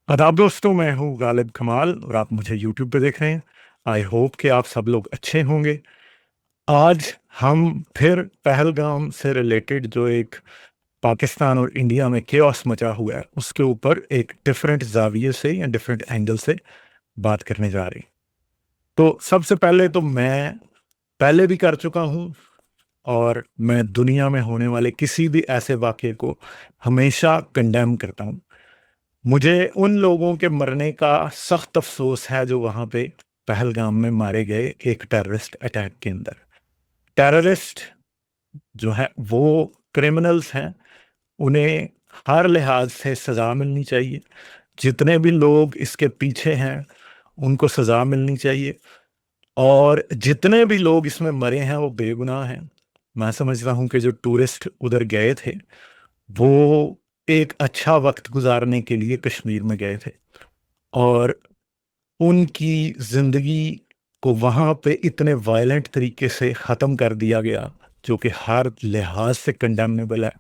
आदाब दोस्तों, मैं हूँ गालिब कमाल और आप मुझे यूट्यूब पे देख रहे हैं। आई होप कि आप सब लोग अच्छे होंगे। आज हम फिर पहलगाम से रिलेटेड जो एक पाकिस्तान और इंडिया में केओस मचा हुआ है उसके ऊपर एक डिफरेंट जाविये से या डिफरेंट एंगल से बात करने जा रही। तो सबसे पहले तो मैं पहले भी कर चुका हूँ और मैं दुनिया में होने वाले किसी भी ऐसे वाक़ये को हमेशा कंडेम करता हूँ। मुझे उन लोगों के मरने का सख्त अफसोस है जो वहां पे पहलगाम में मारे गए एक टेररिस्ट अटैक के अंदर। टेररिस्ट जो है वो क्रिमिनल्स हैं, उन्हें हर लिहाज से सज़ा मिलनी चाहिए। जितने भी लोग इसके पीछे हैं उनको सज़ा मिलनी चाहिए और जितने भी लोग इसमें मरे हैं वो बेगुनाह हैं। मैं समझता हूँ कि जो टूरिस्ट उधर गए थे वो एक अच्छा वक्त गुजारने के लिए कश्मीर में गए थे और उनकी ज़िंदगी को वहाँ पे इतने वायलेंट तरीके से ख़त्म कर दिया गया जो कि हर लिहाज से कंडेमनेबल है।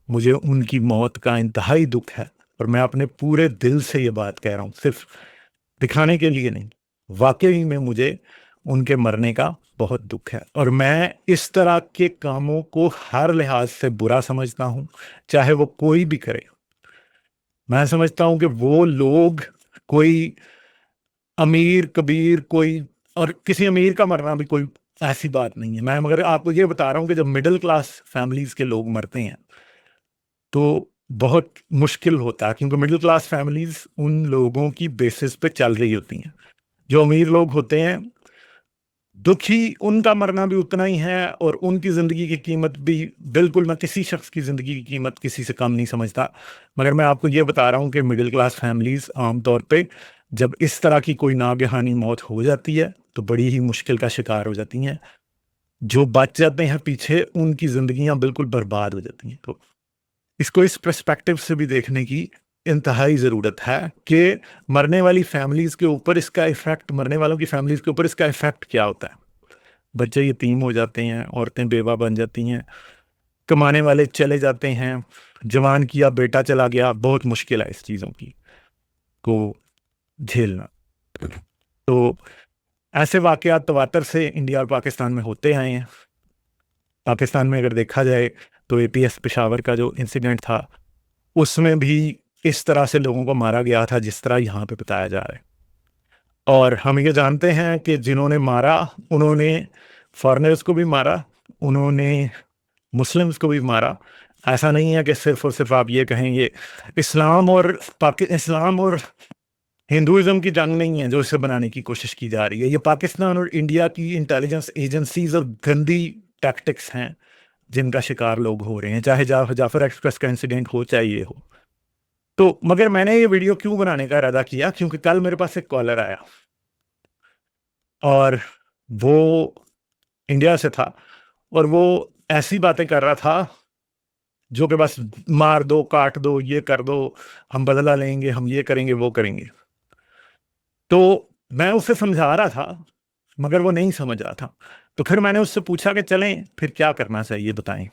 मुझे उनकी मौत का इंतहाई दुख है और मैं अपने पूरे दिल से ये बात कह रहा हूँ, सिर्फ दिखाने के लिए नहीं। वाकई में मुझे उनके मरने का बहुत दुख है और मैं इस तरह के कामों को हर लिहाज से बुरा समझता हूँ, चाहे वो कोई भी करे। मैं समझता हूँ कि वो लोग कोई अमीर कबीर कोई और किसी अमीर का मरना भी कोई ऐसी बात नहीं है। मैं मगर आपको ये बता रहा हूँ कि जब मिडिल क्लास फैमिलीज के लोग मरते हैं तो बहुत मुश्किल होता है, क्योंकि मिडिल क्लास फैमिलीज उन लोगों की बेसिस पे चल रही होती हैं। जो अमीर लोग होते हैं, दुखी उनका मरना भी उतना ही है और उनकी ज़िंदगी की कीमत भी, बिल्कुल मैं किसी शख्स की ज़िंदगी की कीमत किसी से कम नहीं समझता। मगर मैं आपको ये बता रहा हूँ कि मिडिल क्लास फैमिलीज़ आम तौर पे जब इस तरह की कोई नागहानी मौत हो जाती है तो बड़ी ही मुश्किल का शिकार हो जाती हैं। जो बच जाते हैं पीछे उनकी ज़िंदगियाँ बिल्कुल बर्बाद हो जाती हैं। तो इसको इस पर्सपेक्टिव से भी देखने की इंतहाई ज़रूरत है कि मरने वाली फैमिलीज़ के ऊपर इसका इफ़ेक्ट, मरने वालों की फैमिलीज़ के ऊपर इसका इफ़ेक्ट क्या होता है। बच्चे यतीम हो जाते हैं, औरतें बेवा बन जाती हैं, कमाने वाले चले जाते हैं, जवान किया बेटा चला गया। बहुत मुश्किल है इस चीज़ों की को झेलना। तो ऐसे वाक़यात तवातर से इंडिया और पाकिस्तान में होते आए हैं। पाकिस्तान में अगर देखा जाए तो एपीएस पेशावर का जो इंसिडेंट था उसमें भी इस तरह से लोगों को मारा गया था जिस तरह यहाँ पे बताया जा रहा है। और हम ये जानते हैं कि जिन्होंने मारा उन्होंने फॉरेनर्स को भी मारा, उन्होंने मुस्लिम्स को भी मारा। ऐसा नहीं है कि सिर्फ़ और सिर्फ़ आप ये कहें ये इस्लाम और हिंदुइज़्म की जंग नहीं है जो इसे बनाने की कोशिश की जा रही है। ये पाकिस्तान और इंडिया की इंटेलिजेंस एजेंसीज़ और गंदी टैक्टिक्स हैं जिनका शिकार लोग हो रहे हैं, चाहे जाफ़र एक्सप्रेस का इंसिडेंट हो, चाहे ये हो। तो मगर मैंने ये वीडियो क्यों बनाने का इरादा किया, क्योंकि कल मेरे पास एक कॉलर आया और वो इंडिया से था और वो ऐसी बातें कर रहा था जो कि बस मार दो, काट दो, ये कर दो, हम बदला लेंगे, हम ये करेंगे, वो करेंगे। तो मैं उसे समझा रहा था, मगर वो नहीं समझ रहा था। तो फिर मैंने उससे पूछा कि चलें, फिर क्या करना चाहिए बताएँ?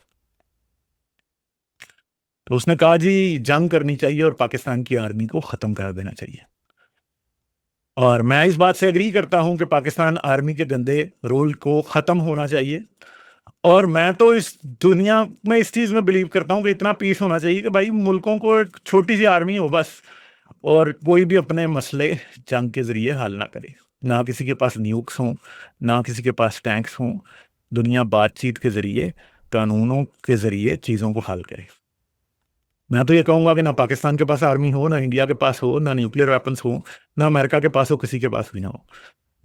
तो उसने कहा जी जंग करनी चाहिए और पाकिस्तान की आर्मी को ख़त्म कर देना चाहिए। और मैं इस बात से एग्री करता हूँ कि पाकिस्तान आर्मी के गंदे रोल को ख़त्म होना चाहिए। और मैं तो इस दुनिया में इस चीज़ में बिलीव करता हूँ कि इतना पीस होना चाहिए कि भाई मुल्कों को एक छोटी सी आर्मी हो बस, और कोई भी अपने मसले जंग के ज़रिए हल ना करे। ना किसी के पास न्यूक्स हों, ना किसी के पास टैंक्स हों। दुनिया बातचीत के ज़रिए, कानूनों के ज़रिए चीज़ों को हल करे। मैं तो ये कहूँगा कि ना पाकिस्तान के पास आर्मी हो, ना इंडिया के पास हो, ना न्यूक्लियर वेपन्स हो, ना अमेरिका के पास हो, किसी के पास भी ना हो।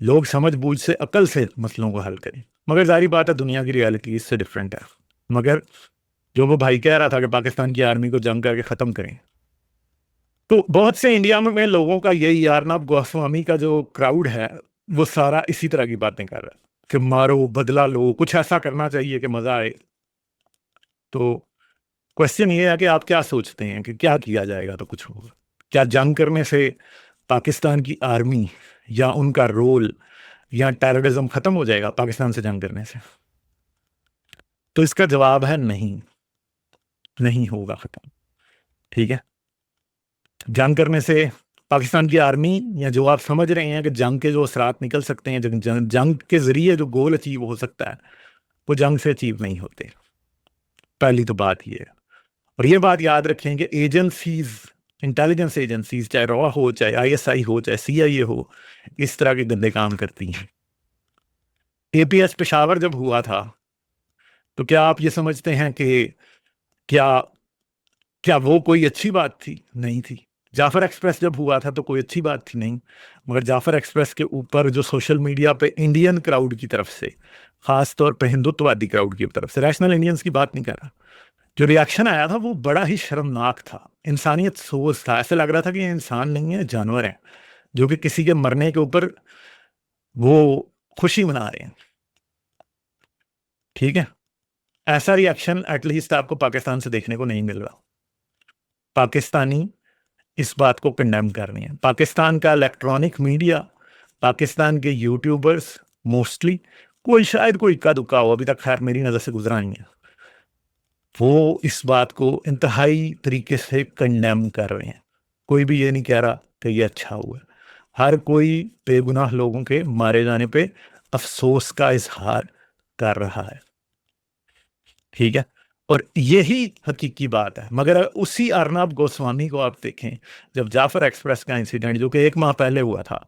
लोग समझ-बूझ से, अकल से मसलों को हल करें। मगर ज़ाहिर बात है दुनिया की रियलिटी इससे डिफरेंट है। मगर जो वो भाई कह रहा था कि पाकिस्तान की आर्मी को जंग करके ख़त्म करें, तो बहुत से इंडिया में लोगों का यही यारनाब गोस्वामी का जो क्राउड है, वो सारा इसी तरह की बातें कर रहा है कि मारो, बदला लो, कुछ ऐसा करना चाहिए कि मज़ा आए। तो क्वेश्चन ये है कि आप क्या सोचते हैं कि क्या किया जाएगा तो कुछ होगा? क्या जंग करने से पाकिस्तान की आर्मी या उनका रोल या टेररिज्म खत्म हो जाएगा पाकिस्तान से जंग करने से? तो इसका जवाब है नहीं, नहीं होगा खत्म। ठीक है? जंग करने से पाकिस्तान की आर्मी या जो आप समझ रहे हैं कि जंग के जो असरात निकल सकते हैं, जंग के ज़रिए जो गोल अचीव हो सकता है, वो जंग से अचीव नहीं होते। पहली तो बात ये है। और ये बात याद रखें कि एजेंसीज, इंटेलिजेंस एजेंसीज, चाहे रॉ हो, चाहे आईएसआई हो, चाहे सीआईए हो, इस तरह के गंदे काम करती हैं। एपीएस पेशावर जब हुआ था, तो क्या आप ये समझते हैं कि क्या क्या वो कोई अच्छी बात थी? नहीं थी। जाफर एक्सप्रेस जब हुआ था तो कोई अच्छी बात थी? नहीं। मगर जाफर एक्सप्रेस के ऊपर जो सोशल मीडिया पे इंडियन क्राउड की तरफ से, खास तौर पे हिंदुत्ववादी क्राउड की तरफ से, रैशनल इंडियंस की बात नहीं कर रहा, जो रिएक्शन आया था वो बड़ा ही शर्मनाक था। इंसानियत सोच था। ऐसे लग रहा था कि ये इंसान नहीं है, जानवर है, जो कि किसी के मरने के ऊपर वो खुशी मना रहे हैं। ठीक है, ऐसा रिएक्शन एटलीस्ट आपको पाकिस्तान से देखने को नहीं मिल रहा। पाकिस्तानी इस बात को कंडेम कर रहे हैं। पाकिस्तान का इलेक्ट्रॉनिक मीडिया, पाकिस्तान के यूट्यूबर्स मोस्टली, कोई शायद कोई इक्का दुक्का हो, अभी तक खैर मेरी नज़र से गुजरा नहीं है, वो इस बात को इंतहाई तरीके से कंडेम कर रहे हैं। कोई भी ये नहीं कह रहा कि ये अच्छा हुआ। हर कोई बेगुनाह लोगों के मारे जाने पे अफसोस का इजहार कर रहा है। ठीक है, और यही हकीकी बात है। मगर उसी अर्नब गोस्वामी को आप देखें, जब जाफर एक्सप्रेस का इंसिडेंट जो कि 1 माह पहले हुआ था,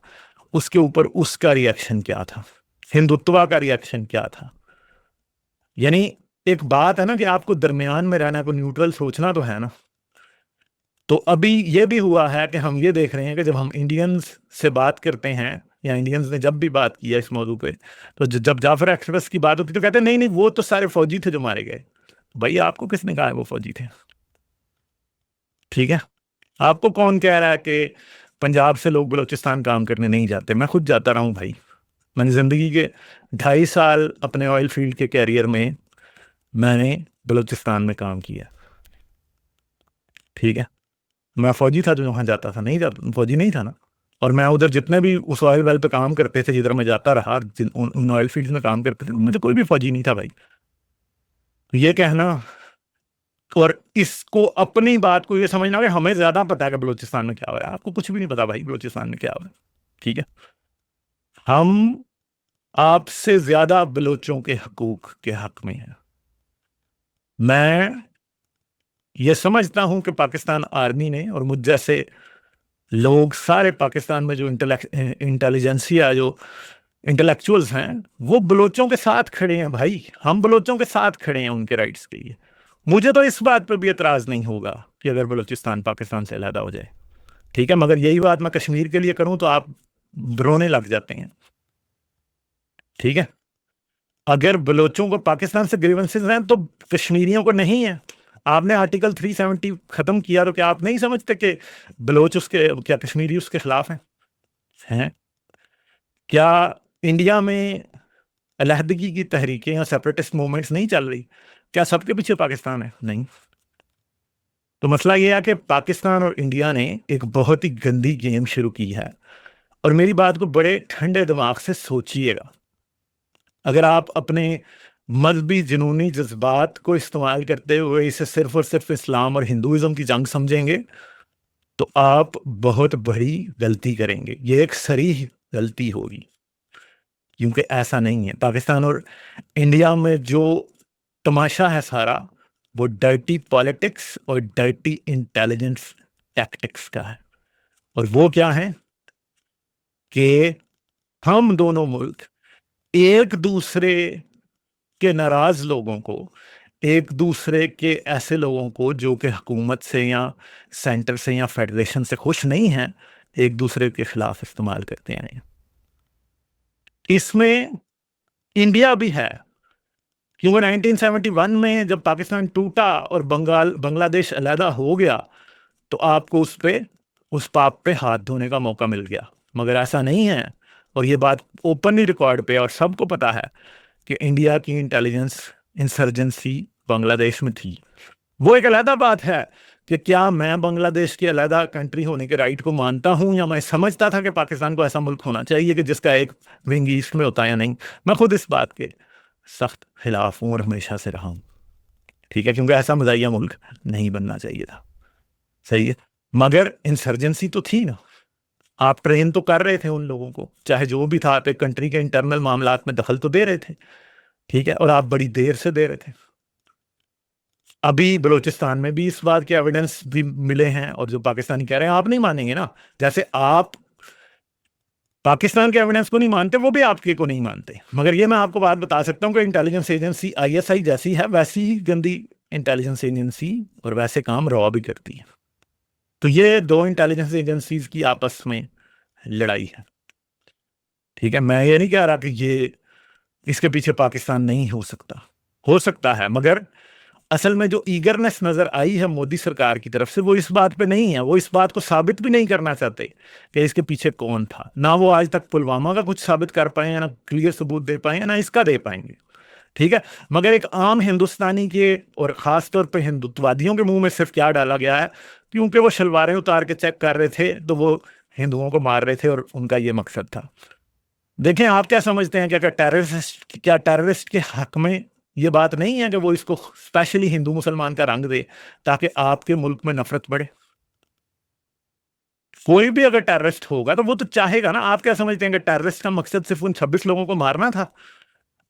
उसके ऊपर उसका रिएक्शन क्या था, हिंदुत्व का रिएक्शन क्या था। यानी एक बात है ना कि आपको दरमियान में रहना, को न्यूट्रल सोचना तो है ना। तो अभी ये भी हुआ है कि हम ये देख रहे हैं कि जब हम इंडियंस से बात करते हैं, या इंडियंस ने जब भी बात की है इस मौजू पे, तो जब जाफर एक्सप्रेस की बात होती तो कहते हैं नहीं नहीं वो तो सारे फौजी थे जो मारे गए। भाई आपको किसने कहा है वो फौजी थे? ठीक है, आपको कौन कह रहा है कि पंजाब से लोग बलूचिस्तान काम करने नहीं जाते? मैं खुद जाता रहा हूँ भाई। मैंने ज़िंदगी के 2.5 साल अपने ऑयल फील्ड के कैरियर में मैंने बलूचिस्तान में काम किया। ठीक है, मैं फौजी था जो वहाँ जाता था? नहीं जाता, फौजी नहीं था ना। और मैं उधर जितने भी उस ऑयल वेल पे काम करते थे, जिधर मैं जाता रहा, उन ऑयल फील्ड में काम करते थे, उनमें तो कोई भी फौजी नहीं था भाई। तो ये कहना और इसको अपनी बात को ये समझना कि हमें ज्यादा पता है कि बलूचिस्तान में क्या हो रहा है, आपको कुछ भी नहीं पता भाई बलूचिस्तान में क्या हो रहा है। ठीक है, हम आपसे ज्यादा बलूचों के हकूक के हक में हैं। मैं ये समझता हूं कि पाकिस्तान आर्मी ने और मुझ जैसे लोग सारे पाकिस्तान में जो इंटेलिजेंसिया, जो इंटेलेक्चुअल्स हैं, वो बलोचों के साथ खड़े हैं भाई। हम बलोचों के साथ खड़े हैं उनके राइट्स के लिए। मुझे तो इस बात पर भी एतराज़ नहीं होगा कि अगर बलूचिस्तान पाकिस्तान से अलहदा हो जाए। ठीक है, मगर यही बात मैं कश्मीर के लिए करूं तो आप रोने लग जाते हैं। ठीक है, अगर बलोचों को पाकिस्तान से ग्रीवेंसेस हैं तो कश्मीरियों को नहीं है। आपने आर्टिकल 370 खत्म किया, तो क्या आप नहीं समझते कि बलोच उसके, क्या कश्मीरी उसके खिलाफ हैं? क्या इंडिया में अलहदगी की तहरीकें या सेपरेटिस्ट मूवमेंट्स नहीं चल रही? क्या सबके पीछे पाकिस्तान है? नहीं। तो मसला ये है कि पाकिस्तान और इंडिया ने एक बहुत ही गंदी गेम शुरू की है। और मेरी बात को बड़े ठंडे दिमाग से सोचिएगा। अगर आप अपने मजहबी जुनूनी जज्बात को इस्तेमाल करते हुए इसे सिर्फ और सिर्फ इस्लाम और हिंदुइज्म की जंग समझेंगे, तो आप बहुत बड़ी गलती करेंगे। ये एक सरीह गलती होगी, क्योंकि ऐसा नहीं है। पाकिस्तान और इंडिया में जो तमाशा है सारा, वो डर्टी पॉलिटिक्स और डर्टी इंटेलिजेंस टैक्टिक्स का है। और वो क्या है कि हम दोनों मुल्क एक दूसरे के नाराज लोगों को, एक दूसरे के ऐसे लोगों को जो कि हुकूमत से या सेंटर से या फेडरेशन से खुश नहीं हैं, एक दूसरे के खिलाफ इस्तेमाल करते हैं। इसमें इंडिया भी है, क्योंकि 1971 में जब पाकिस्तान टूटा और बांग्लादेश अलहदा हो गया, तो आपको उस पाप पे हाथ धोने का मौका मिल गया। मगर ऐसा नहीं है, और ये बात ओपनली रिकॉर्ड पे और सबको पता है कि इंडिया की इंटेलिजेंस इंसर्जेंसी बांग्लादेश में थी। वो एक अलहदा बात है कि क्या मैं बांग्लादेश की अलहदा कंट्री होने के राइट को मानता हूं, या मैं समझता था कि पाकिस्तान को ऐसा मुल्क होना चाहिए कि जिसका एक विंग ईस्ट में होता है, या नहीं। मैं खुद इस बात के सख्त खिलाफ हूं और हमेशा से रहा हूं। ठीक है, क्योंकि ऐसा मज़ाहिया मुल्क नहीं बनना चाहिए था। सही है, मगर इंसर्जेंसी तो थी ना। आप ट्रेन तो कर रहे थे उन लोगों को, चाहे जो भी था, आप एक कंट्री के इंटरनल मामलात में दखल तो दे रहे थे, ठीक है, और आप बड़ी देर से दे रहे थे। अभी बलूचिस्तान में भी इस बात के एविडेंस भी मिले हैं, और जो पाकिस्तानी कह रहे हैं आप नहीं मानेंगे ना, जैसे आप पाकिस्तान के एविडेंस को नहीं मानते, वो भी आपके को नहीं मानते। मगर ये मैं आपको बात बता सकता हूँ कि इंटेलिजेंस एजेंसी आईएसआई जैसी है, वैसी ही गंदी इंटेलिजेंस एजेंसी और वैसे काम रॉ भी करती है। तो ये दो इंटेलिजेंस एजेंसीज की आपस में लड़ाई है, ठीक है। मैं ये नहीं कह रहा कि ये इसके पीछे पाकिस्तान नहीं हो सकता है, मगर असल में जो ईगरनेस नजर आई है मोदी सरकार की तरफ से, वो इस बात पे नहीं है। वो इस बात को साबित भी नहीं करना चाहते कि इसके पीछे कौन था। ना वो आज तक पुलवामा का कुछ साबित कर पाए हैं, ना क्लियर सबूत दे पाए हैं, ना इसका दे पाएंगे, ठीक है। मगर एक आम हिंदुस्तानी के और खास तौर पे हिंदुत्ववादियों के मुंह में सिर्फ क्या डाला गया है, क्योंकि वो शलवारें उतार के चेक कर रहे थे तो वो हिंदुओं को मार रहे थे और उनका ये मकसद था। देखें, आप क्या समझते हैं, क्या टेररिस्ट के हक में ये बात नहीं है कि वो इसको स्पेशली हिंदू मुसलमान का रंग दे ताकि आपके मुल्क में नफरत बढ़े? कोई भी अगर टेररिस्ट होगा तो वो तो चाहेगा ना। आप क्या समझते हैं कि टेररिस्ट का मकसद सिर्फ उन 26 लोगों को मारना था?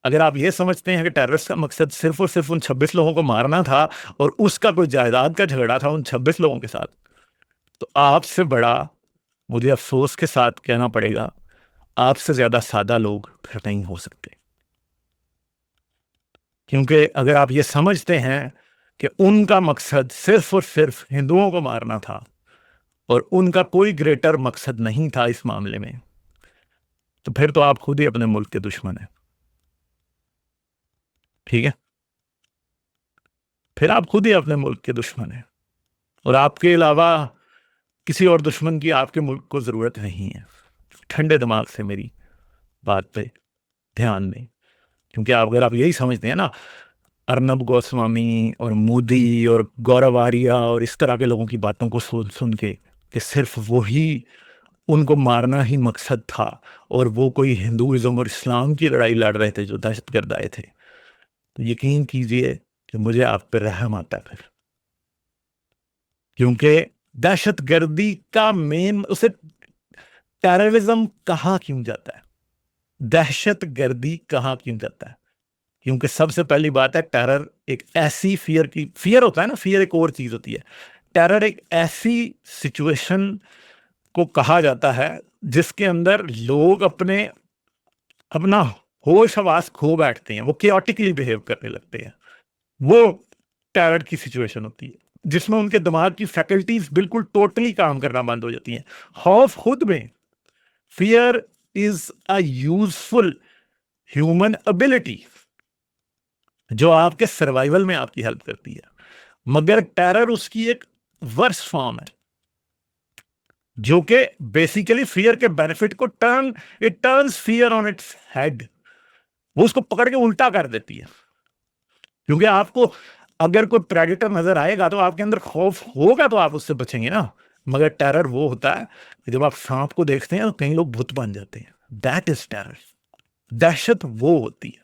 अगर आप ये समझते हैं कि टेररिस्ट का मकसद सिर्फ और सिर्फ उन 26 लोगों को मारना था और उसका कोई जायदाद का झगड़ा था उन 26 लोगों के साथ, तो आपसे बड़ा, मुझे अफसोस के साथ कहना पड़ेगा, आपसे ज्यादा सादा लोग फिर नहीं हो सकते। क्योंकि अगर आप ये समझते हैं कि उनका मकसद सिर्फ और सिर्फ हिंदुओं को मारना था और उनका कोई ग्रेटर मकसद नहीं था इस मामले में, तो फिर तो आप खुद ही अपने मुल्क के दुश्मन हैं, ठीक है। फिर आप खुद ही अपने मुल्क के दुश्मन हैं, और आपके अलावा किसी और दुश्मन की आपके मुल्क को जरूरत नहीं है। ठंडे दिमाग से मेरी बात पे ध्यान दें, क्योंकि अगर आप यही समझते हैं ना, अर्नब गोस्वामी और मोदी और गौरव आर्या और इस तरह के लोगों की बातों को सुन सुन के कि सिर्फ वही, उनको मारना ही मकसद था और वो कोई हिंदुइज्म और इस्लाम की लड़ाई लड़ रहे थे जो दहशतगर्द आए थे, तो यकीन कीजिए कि मुझे आप पे रहम आता है फिर। क्योंकि दहशतगर्दी का मेन, उसे टेररिज्म कहा क्यों जाता है, दहशतगर्दी कहा क्यों जाता है? क्योंकि सबसे पहली बात है, टेरर एक ऐसी फियर होता है ना, फियर एक और चीज होती है। टेरर एक ऐसी सिचुएशन को कहा जाता है जिसके अंदर लोग अपना होश हवास खो बैठते हैं, वो केओटिकली बिहेव करने लगते हैं। वो टेरर की सिचुएशन होती है जिसमें उनके दिमाग की फैकल्टीज बिल्कुल टोटली काम करना बंद हो जाती हैं। खौफ खुद में, fear is a useful human ability जो आपके सर्वाइवल में आपकी हेल्प करती है, मगर टेरर उसकी एक वर्स फॉर्म है जो कि बेसिकली फियर के बेनिफिट को it turns fear on its head. वो उसको पकड़ के उल्टा कर देती है। क्योंकि आपको अगर कोई प्रेडेटर नजर आएगा तो आपके अंदर खौफ होगा तो आप उससे बचेंगे ना। मगर टेरर वो होता है जब आप सांप को देखते हैं तो कई लोग भूत बन जाते हैं। That is terror. दहशत वो होती है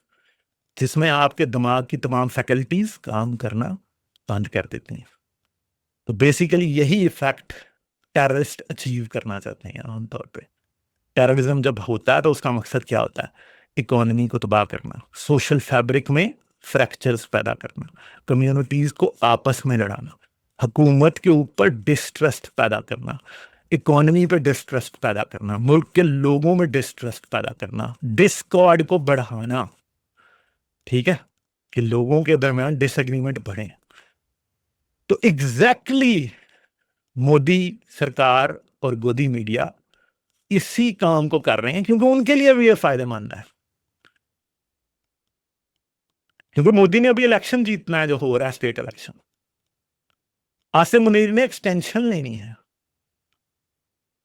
जिसमें आपके दिमाग की तमाम फैकल्टीज काम करना बंद कर देती हैं। तो बेसिकली यही इफेक्ट टेररिस्ट अचीव करना चाहते हैं आमतौर पे। टेररिज्म जब होता है तो उसका मकसद क्या होता है? इकोनॉमी को तबाह करना, सोशल फैब्रिक में फ्रैक्चर्स पैदा करना, कम्युनिटीज को आपस में लड़ाना, हुकूमत के ऊपर डिस्ट्रस्ट पैदा करना, इकोनॉमी पे डिस्ट्रस्ट पैदा करना, मुल्क के लोगों में डिस्ट्रस्ट पैदा करना, डिस्कॉर्ड को बढ़ाना, ठीक है, कि लोगों के दरमियान डिसएग्रीमेंट बढ़े। तो एग्जैक्टली मोदी सरकार और गोदी मीडिया इसी काम को कर रहे हैं क्योंकि उनके लिए भी ये फायदेमंद है। क्योंकि मोदी ने अभी इलेक्शन जीतना है, जो हो रहा है स्टेट इलेक्शन। आसिम मुनीर ने एक्सटेंशन लेनी है,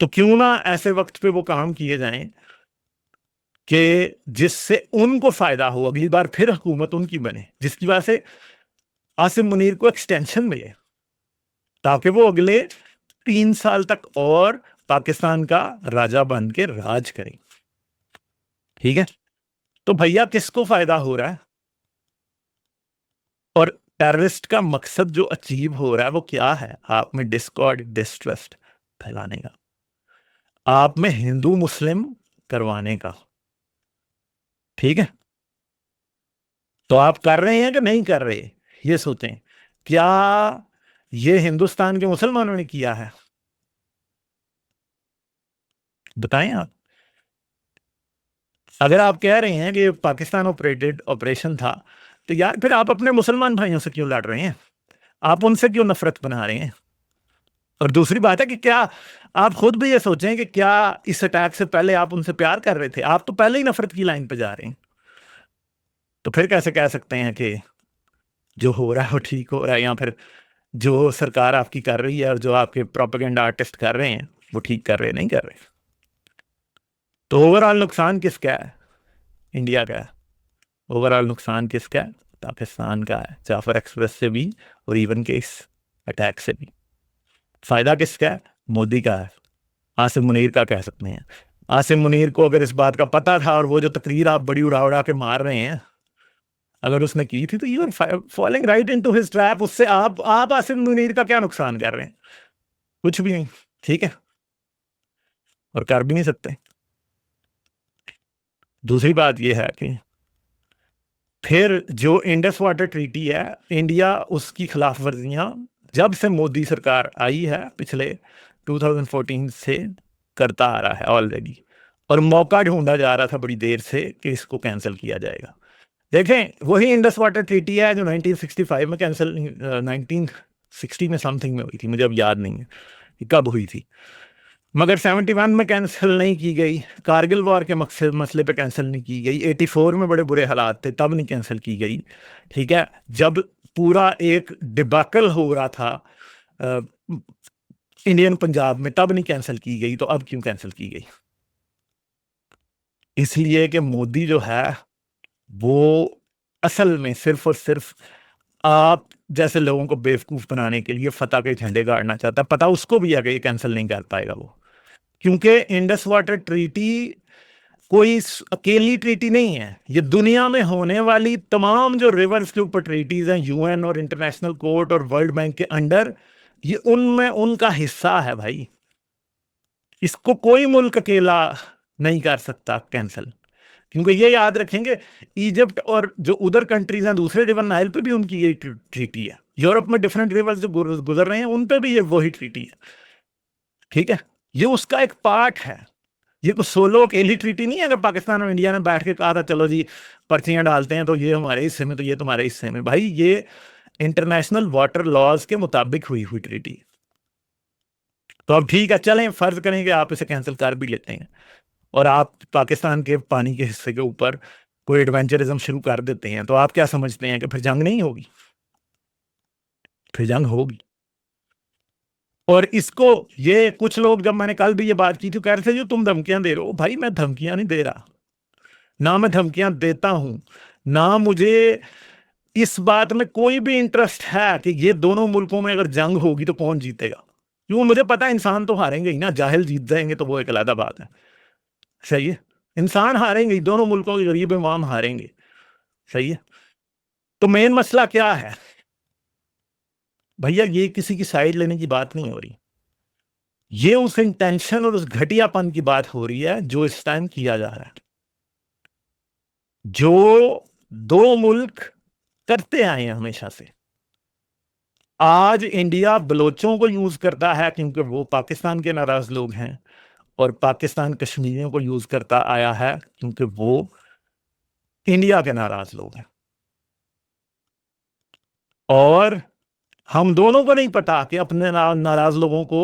तो क्यों ना ऐसे वक्त पे वो काम किए जाएं कि जिससे उनको फायदा हो, अगली बार फिर हुकूमत उनकी बने, जिसकी वजह से आसिम मुनीर को एक्सटेंशन मिले ताकि वो अगले 3 साल तक और पाकिस्तान का राजा बन के राज करें, ठीक है। तो भैया किसको फायदा हो रहा है और टेररिस्ट का मकसद जो अचीव हो रहा है वो क्या है? आप में डिस्कॉर्ड, डिस्ट्रस्ट फैलाने का। आप में हिंदू मुस्लिम करवाने का, ठीक है? तो आप कर रहे हैं कि नहीं कर रहे, ये सोचें। क्या ये हिंदुस्तान के मुसलमानों ने किया है? बताएं आप। अगर आप कह रहे हैं कि ये पाकिस्तान ऑपरेटेड ऑपरेशन था, तो यार फिर आप अपने मुसलमान भाइयों से क्यों लड़ रहे हैं? आप उनसे क्यों नफरत बना रहे हैं? और दूसरी बात है कि क्या आप खुद भी ये सोचें कि क्या इस अटैक से पहले आप उनसे प्यार कर रहे थे? आप तो पहले ही नफरत की लाइन पे जा रहे हैं। तो फिर कैसे कह सकते हैं कि जो हो रहा है वो ठीक हो रहा है, या फिर जो सरकार आपकी कर रही है और जो आपके प्रोपेगेंडा आर्टिस्ट कर रहे हैं वो ठीक कर रहे हैं, नहीं कर रहे? तो ओवरऑल नुकसान किसका है? इंडिया का है। ओवरऑल नुकसान किसका है? पाकिस्तान का है, जाफर एक्सप्रेस से भी और इवन के इस अटैक से भी। फायदा किसका है? मोदी का है, आसिम मुनीर का कह सकते हैं। आसिम मुनीर को अगर इस बात का पता था, और वो जो तकरीर आप बड़ी उड़ा उड़ा के मार रहे हैं, अगर उसने की थी, तो you are following right into his trap. उससे आप आसिम मुनीर का क्या नुकसान कर रहे हैं? कुछ भी नहीं, ठीक है? और कर भी नहीं सकते। दूसरी बात यह है कि फिर जो इंडस वाटर ट्रीटी है, इंडिया उसकी खिलाफ वर्जियां जब से मोदी सरकार आई है पिछले 2014 से करता आ रहा है ऑलरेडी, और मौका ढूंढा जा रहा था बड़ी देर से कि इसको कैंसिल किया जाएगा। देखें, वही इंडस वाटर ट्रीटी है जो 1965 में कैंसिल, 1960 में समथिंग में हुई थी, मुझे अब याद नहीं है कि कब हुई थी, मगर 71 में कैंसिल नहीं की गई। कारगिल वॉर के मकसद मसले पे कैंसिल नहीं की गई। 84 में बड़े बुरे हालात थे, तब नहीं कैंसिल की गई, ठीक है? जब पूरा एक डिबाकल हो रहा था अ, इंडियन पंजाब में, तब नहीं कैंसिल की गई। तो अब क्यों कैंसिल की गई? इसलिए कि मोदी जो है वो असल में सिर्फ और सिर्फ आप जैसे लोगों को बेवकूफ बनाने के लिए फतह के झंडे गाड़ना चाहता है। पता उसको भी है कि ये कैंसिल नहीं कर पाएगा वो, क्योंकि इंडस वाटर ट्रीटी कोई अकेली ट्रीटी नहीं है। ये दुनिया में होने वाली तमाम जो रिवर्स के ऊपर ट्रीटीज हैं, यूएन और इंटरनेशनल कोर्ट और वर्ल्ड बैंक के अंडर, ये उनमें उनका हिस्सा है भाई। इसको कोई मुल्क अकेला नहीं कर सकता कैंसिल, क्योंकि ये याद रखेंगे, इजिप्ट और जो उधर कंट्रीज हैं दूसरे रिवर नाइल पे भी उनकी ये ट्रीटी है। यूरोप में डिफरेंट रिवर्स जो गुजर रहे हैं उन पे भी ये वही ट्रीटी है, ठीक है? ये उसका एक पार्ट है। ये तो सोलो अकेली ट्रीटी नहीं है। अगर पाकिस्तान और इंडिया ने बैठ के कहा था चलो जी पर्चियां डालते हैं, तो ये हमारे हिस्से में, तो ये तुम्हारे हिस्से में, भाई ये इंटरनेशनल वाटर लॉज के मुताबिक हुई हुई ट्रीटी। तो अब ठीक है, चलें फर्ज करें कि आप इसे कैंसिल कर भी लेते हैं और आप पाकिस्तान के पानी के हिस्से के ऊपर कोई एडवेंचरिज्म शुरू कर देते हैं, तो आप क्या समझते हैं कि फिर जंग नहीं होगी? फिर जंग होगी। और इसको, ये कुछ लोग, जब मैंने कल भी ये बात की थी, कह रहे थे जो तुम धमकियां दे रहे हो। भाई मैं धमकियां नहीं दे रहा, ना मैं धमकियां देता हूं, ना मुझे इस बात में कोई भी इंटरेस्ट है कि ये दोनों मुल्कों में अगर जंग होगी तो कौन जीतेगा। क्यों? मुझे पता है इंसान तो हारेंगे ही ना, जाहिल जीत जाएंगे तो वो एक अलग बात है। सही है, इंसान हारेंगे ही, दोनों मुल्कों के गरीब इमाम हारेंगे। सही है। तो मेन मसला क्या है भैया? ये किसी की साइड लेने की बात नहीं हो रही, ये उस इंटेंशन और उस घटियापन की बात हो रही है जो इस टाइम किया जा रहा है, जो दो मुल्क करते आए हैं हमेशा से। आज इंडिया बलोचों को यूज करता है क्योंकि वो पाकिस्तान के नाराज लोग हैं, और पाकिस्तान कश्मीरियों को यूज करता आया है क्योंकि वो इंडिया के नाराज लोग हैं। और हम दोनों को नहीं पता कि अपने नाराज लोगों को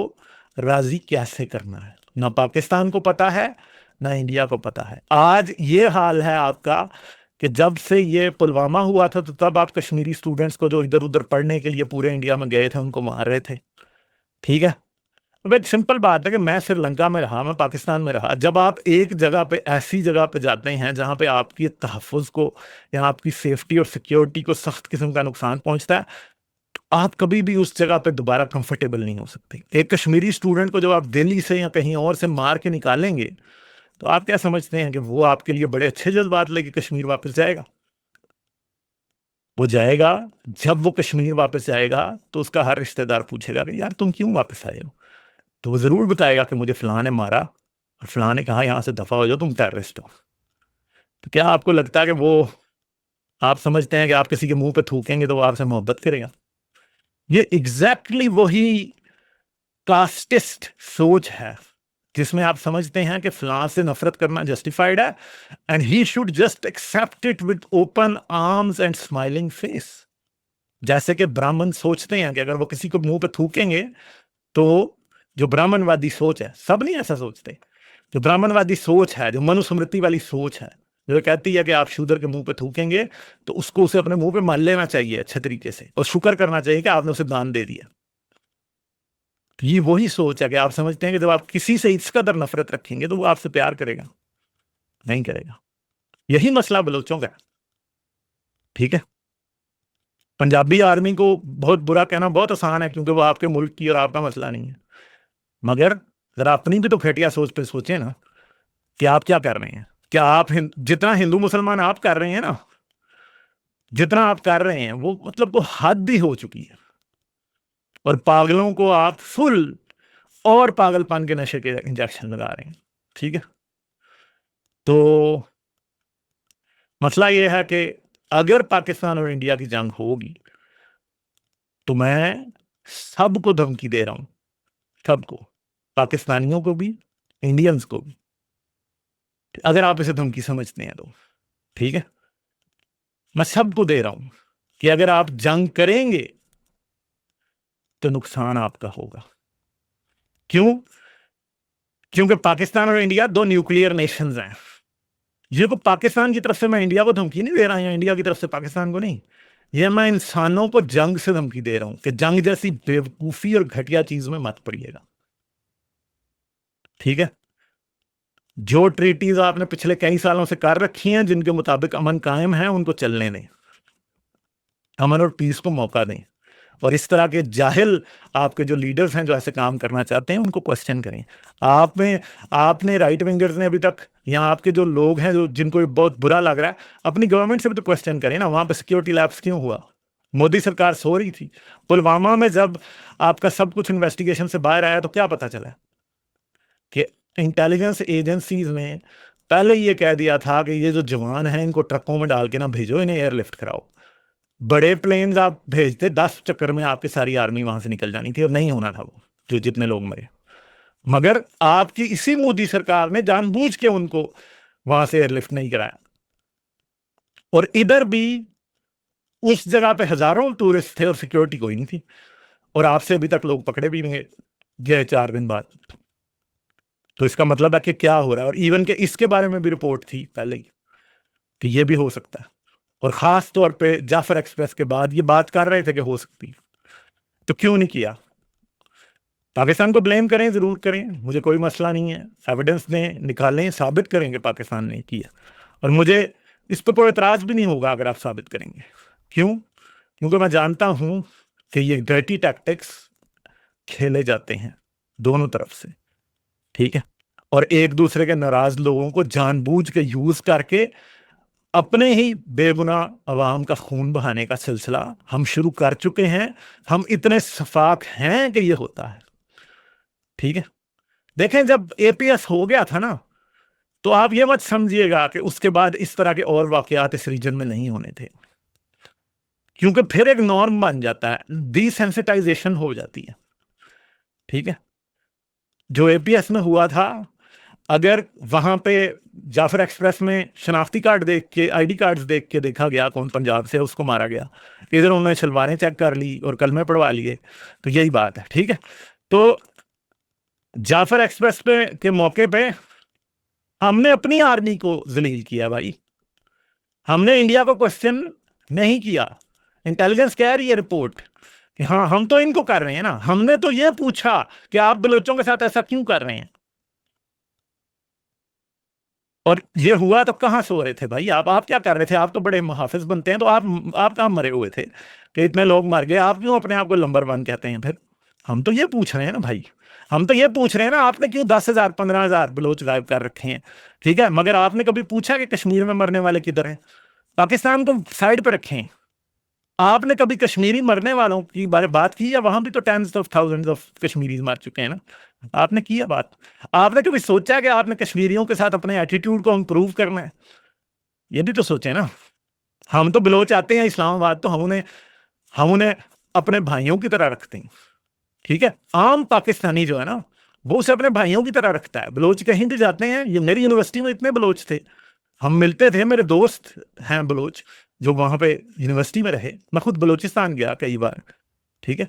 राजी कैसे करना है। ना पाकिस्तान को पता है, ना इंडिया को पता है। आज ये हाल है आपका कि जब से ये पुलवामा हुआ था, तो तब आप कश्मीरी स्टूडेंट्स को जो इधर उधर पढ़ने के लिए पूरे इंडिया में गए थे उनको मार रहे थे, ठीक है? बट सिंपल बात है कि मैं श्रीलंका में रहा, मैं पाकिस्तान में रहा। जब आप एक जगह पे, ऐसी जगह पे जाते हैं जहां पे आपकी तहफ़्फ़ुज़ को या आपकी सेफ्टी और सिक्योरिटी को सख्त किस्म का नुकसान पहुंचता है, आप कभी भी उस जगह पे दोबारा कंफर्टेबल नहीं हो सकते। एक कश्मीरी स्टूडेंट को जब आप दिल्ली से या कहीं और से मार के निकालेंगे, तो आप क्या समझते हैं कि वो आपके लिए बड़े अच्छे जज्बात लेके कश्मीर वापस जाएगा? वो जाएगा, जब वो कश्मीर वापस जाएगा तो उसका हर रिश्तेदार पूछेगा कि यार तुम क्यों वापस आए हो? तो वो ज़रूर बताएगा कि मुझे फ़लाँ ने मारा, और फलां ने कहा यहाँ से दफ़ा हो जाओ, तुम टेररिस्ट हो। तो क्या आपको लगता है कि वो, आप समझते हैं कि आप किसी के मुंह पे थूकेंगे तो वो आपसे मोहब्बत करेगा? ये एग्जैक्टली वही कास्टिस्ट सोच है जिसमें आप समझते हैं कि फलां से नफरत करना जस्टिफाइड है and he should just accept it with open arms and smiling face. जैसे कि ब्राह्मण सोचते हैं कि अगर वो किसी को मुंह पे थूकेंगे तो, जो ब्राह्मणवादी सोच है, सब नहीं ऐसा सोचते, जो ब्राह्मणवादी सोच है, जो मनुस्मृति वाली सोच है, जो कहती है कि आप शूद्र के मुंह पे थूकेंगे तो उसको उसे अपने मुंह पे मान लेना चाहिए अच्छे तरीके से और शुक्र करना चाहिए कि आपने उसे दान दे दिया। तो ये वही सोच है कि आप समझते हैं कि जब आप किसी से इस कदर नफरत रखेंगे तो वो आपसे प्यार करेगा? नहीं करेगा। यही मसला बलोचों का है, ठीक है। पंजाबी आर्मी को बहुत बुरा कहना बहुत आसान है क्योंकि वो आपके मुल्क की और आपका मसला नहीं है, मगर जरा अपनी भी तो घटिया सोच पे सोचें ना कि आप क्या कर रहे हैं। क्या आप जितना हिंदू मुसलमान आप कर रहे हैं ना, जितना आप कर रहे हैं वो मतलब वो हद ही हो चुकी है, और पागलों को आप फुल और पागलपन के नशे के इंजेक्शन लगा रहे हैं, ठीक है। तो मसला ये है कि अगर पाकिस्तान और इंडिया की जंग होगी तो मैं सबको धमकी दे रहा हूं, सबको, पाकिस्तानियों को भी, इंडियंस को भी, अगर आप इसे धमकी समझते हैं तो, ठीक है। मैं सबको दे रहा हूं कि अगर आप जंग करेंगे तो नुकसान आपका होगा। क्यों? क्योंकि पाकिस्तान और इंडिया दो न्यूक्लियर नेशंस हैं। ये को पाकिस्तान की तरफ से मैं इंडिया को धमकी नहीं दे रहा हूं, इंडिया की तरफ से पाकिस्तान को नहीं, ये मैं इंसानों को जंग से धमकी दे रहा हूं कि जंग जैसी बेवकूफी और घटिया चीज में मत पड़िएगा, ठीक है। जो ट्रीटीज आपने पिछले कई सालों से कर रखी हैं जिनके मुताबिक अमन कायम है उनको चलने दें, अमन और पीस को मौका दें, और इस तरह के जाहिल आपके जो लीडर्स हैं जो ऐसे काम करना चाहते हैं उनको क्वेश्चन करें। आपने राइट विंगर्स ने अभी तक, यहाँ आपके जो लोग हैं जो जिनको बहुत बुरा लग रहा है, अपनी गवर्नमेंट से भी तो क्वेश्चन करें ना, वहां पर सिक्योरिटी लैप्स क्यों हुआ? मोदी सरकार सो रही थी। पुलवामा में जब आपका सब कुछ इन्वेस्टिगेशन से बाहर आया तो क्या पता चला कि इंटेलिजेंस एजेंसीज ने पहले ये कह दिया था कि ये जो जवान हैं इनको ट्रकों में डाल के ना भेजो, इन्हें एयरलिफ्ट कराओ। बड़े प्लेन्स आप भेजते, 10 चक्कर में आपकी सारी आर्मी वहां से निकल जानी थी और नहीं होना था वो, जो जितने लोग मरे। मगर आपकी इसी मोदी सरकार ने जानबूझ के उनको वहां से एयरलिफ्ट नहीं कराया, और इधर भी उस जगह पे हजारों टूरिस्ट थे और सिक्योरिटी कोई नहीं थी, और आपसे अभी तक लोग पकड़े भी नहीं गए 4 दिन बाद। तो इसका मतलब है कि क्या हो रहा है, और इवन के इसके बारे में भी रिपोर्ट थी पहले ही कि ये भी हो सकता है, और खास तौर पे जाफर एक्सप्रेस के बाद ये बात कर रहे थे कि हो सकती है। तो क्यों नहीं किया? पाकिस्तान को ब्लेम करें, जरूर करें, मुझे कोई मसला नहीं है, एविडेंस दें, निकालें, साबित करेंगे पाकिस्तान ने किया, और मुझे इस पर कोई एतराज भी नहीं होगा अगर आप साबित करेंगे। क्यों? क्योंकि मैं जानता हूं कि ये डर्टी टैक्टिक्स खेले जाते हैं दोनों तरफ से, ठीक है, और एक दूसरे के नाराज लोगों को जानबूझ के यूज करके अपने ही बेगुनाह अवाम का खून बहाने का सिलसिला हम शुरू कर चुके हैं। हम इतने सफाक हैं कि ये होता है, ठीक है। देखें, जब एपीएस हो गया था ना, तो आप ये मत समझिएगा कि उसके बाद इस तरह के और वाकयात इस रीजन में नहीं होने थे, क्योंकि फिर एक नॉर्म बन जाता है, डिसेंसिटाइजेशन हो जाती है, ठीक है। जो एपीएस में हुआ था, अगर वहां पे जाफर एक्सप्रेस में शनाख्ती कार्ड देख के, आईडी कार्ड्स देख के देखा गया कौन पंजाब से उसको मारा गया, इधर उन्होंने शलवारें चेक कर ली और कलमे पढ़वा लिए, तो यही बात है, ठीक है। तो जाफर एक्सप्रेस पे के मौके पे हमने अपनी आर्मी को जलील किया भाई, हमने इंडिया को क्वेश्चन नहीं किया। इंटेलिजेंस कह रही है रिपोर्ट कि हाँ हम तो इनको कर रहे हैं ना, हमने तो ये पूछा कि आप बलोचों के साथ ऐसा क्यों कर रहे हैं, और ये हुआ तो कहाँ सो रहे थे भाई आप क्या कर रहे थे? आप तो बड़े मुहाफिज बनते हैं, तो आप कहाँ मरे हुए थे कि इतने लोग मर गए? आप क्यों अपने आप को नंबर 1 कहते हैं? फिर हम तो ये पूछ रहे हैं ना भाई, हम तो ये पूछ रहे हैं ना, आपने क्यों 10,000 15,000 बलोच गायब कर रखे हैं, ठीक है, मगर आपने कभी पूछा कि कश्मीर में मरने वाले किधर हैं? पाकिस्तान को साइड पे रखें, आपने कभी कश्मीरी मरने वालों की बारे बात की? या वहां भी तो tens of thousands of Kashmiris मर चुके हैं ना, आपने किया बात? आपने कभी सोचा कि आपने कश्मीरियों के साथ अपने एटीट्यूड को इम्प्रूव करना है? ये भी तो सोचे ना। हम तो बलोच आते हैं इस्लामाबाद, तो हम उन्हें अपने भाइयों की तरह रखते हैं, ठीक है? आम पाकिस्तानी जो है ना, वो उसे अपने भाइयों की तरह रखता है। बलोच कहीं भी जाते हैं, ये मेरी यूनिवर्सिटी में इतने बलोच थे, हम मिलते थे, मेरे दोस्त हैं बलोच जो वहां पे यूनिवर्सिटी में रहे। मैं खुद बलोचिस्तान गया कई बार, ठीक है?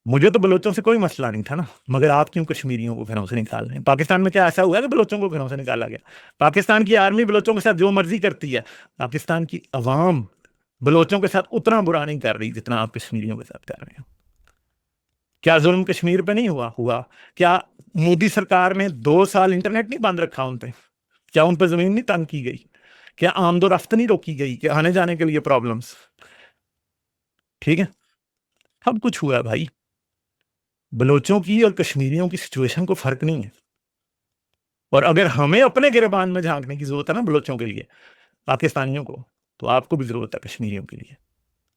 मुझे तो बलोचों से कोई मसला नहीं था ना, मगर आप क्यों कश्मीरियों को घरों से निकाल रहे हैं? पाकिस्तान में क्या ऐसा हुआ है कि बलोचों को घरों से निकाला गया? पाकिस्तान की आर्मी बलोचों के साथ जो मर्जी करती है, पाकिस्तान की अवाम बलोचों के साथ उतना बुरा नहीं कर रही जितना आप कश्मीरियों के साथ कर रहे हैं। क्या जुल्म कश्मीर पे नहीं हुआ? क्या मोदी सरकार ने 2 साल इंटरनेट नहीं बंद रखा उन पे? क्या उन पर जमीन नहीं तंग की गई? क्या आमदोरफ्त नहीं रोकी गई? क्या आने जाने के लिए प्रॉब्लम्स? ठीक है, सब कुछ हुआ है भाई। बलोचों की और कश्मीरियों की सिचुएशन को फर्क नहीं है। और अगर हमें अपने गिरबान में झांकने की जरूरत है ना बलोचों के लिए, पाकिस्तानियों को, तो आपको भी जरूरत है कश्मीरियों के लिए।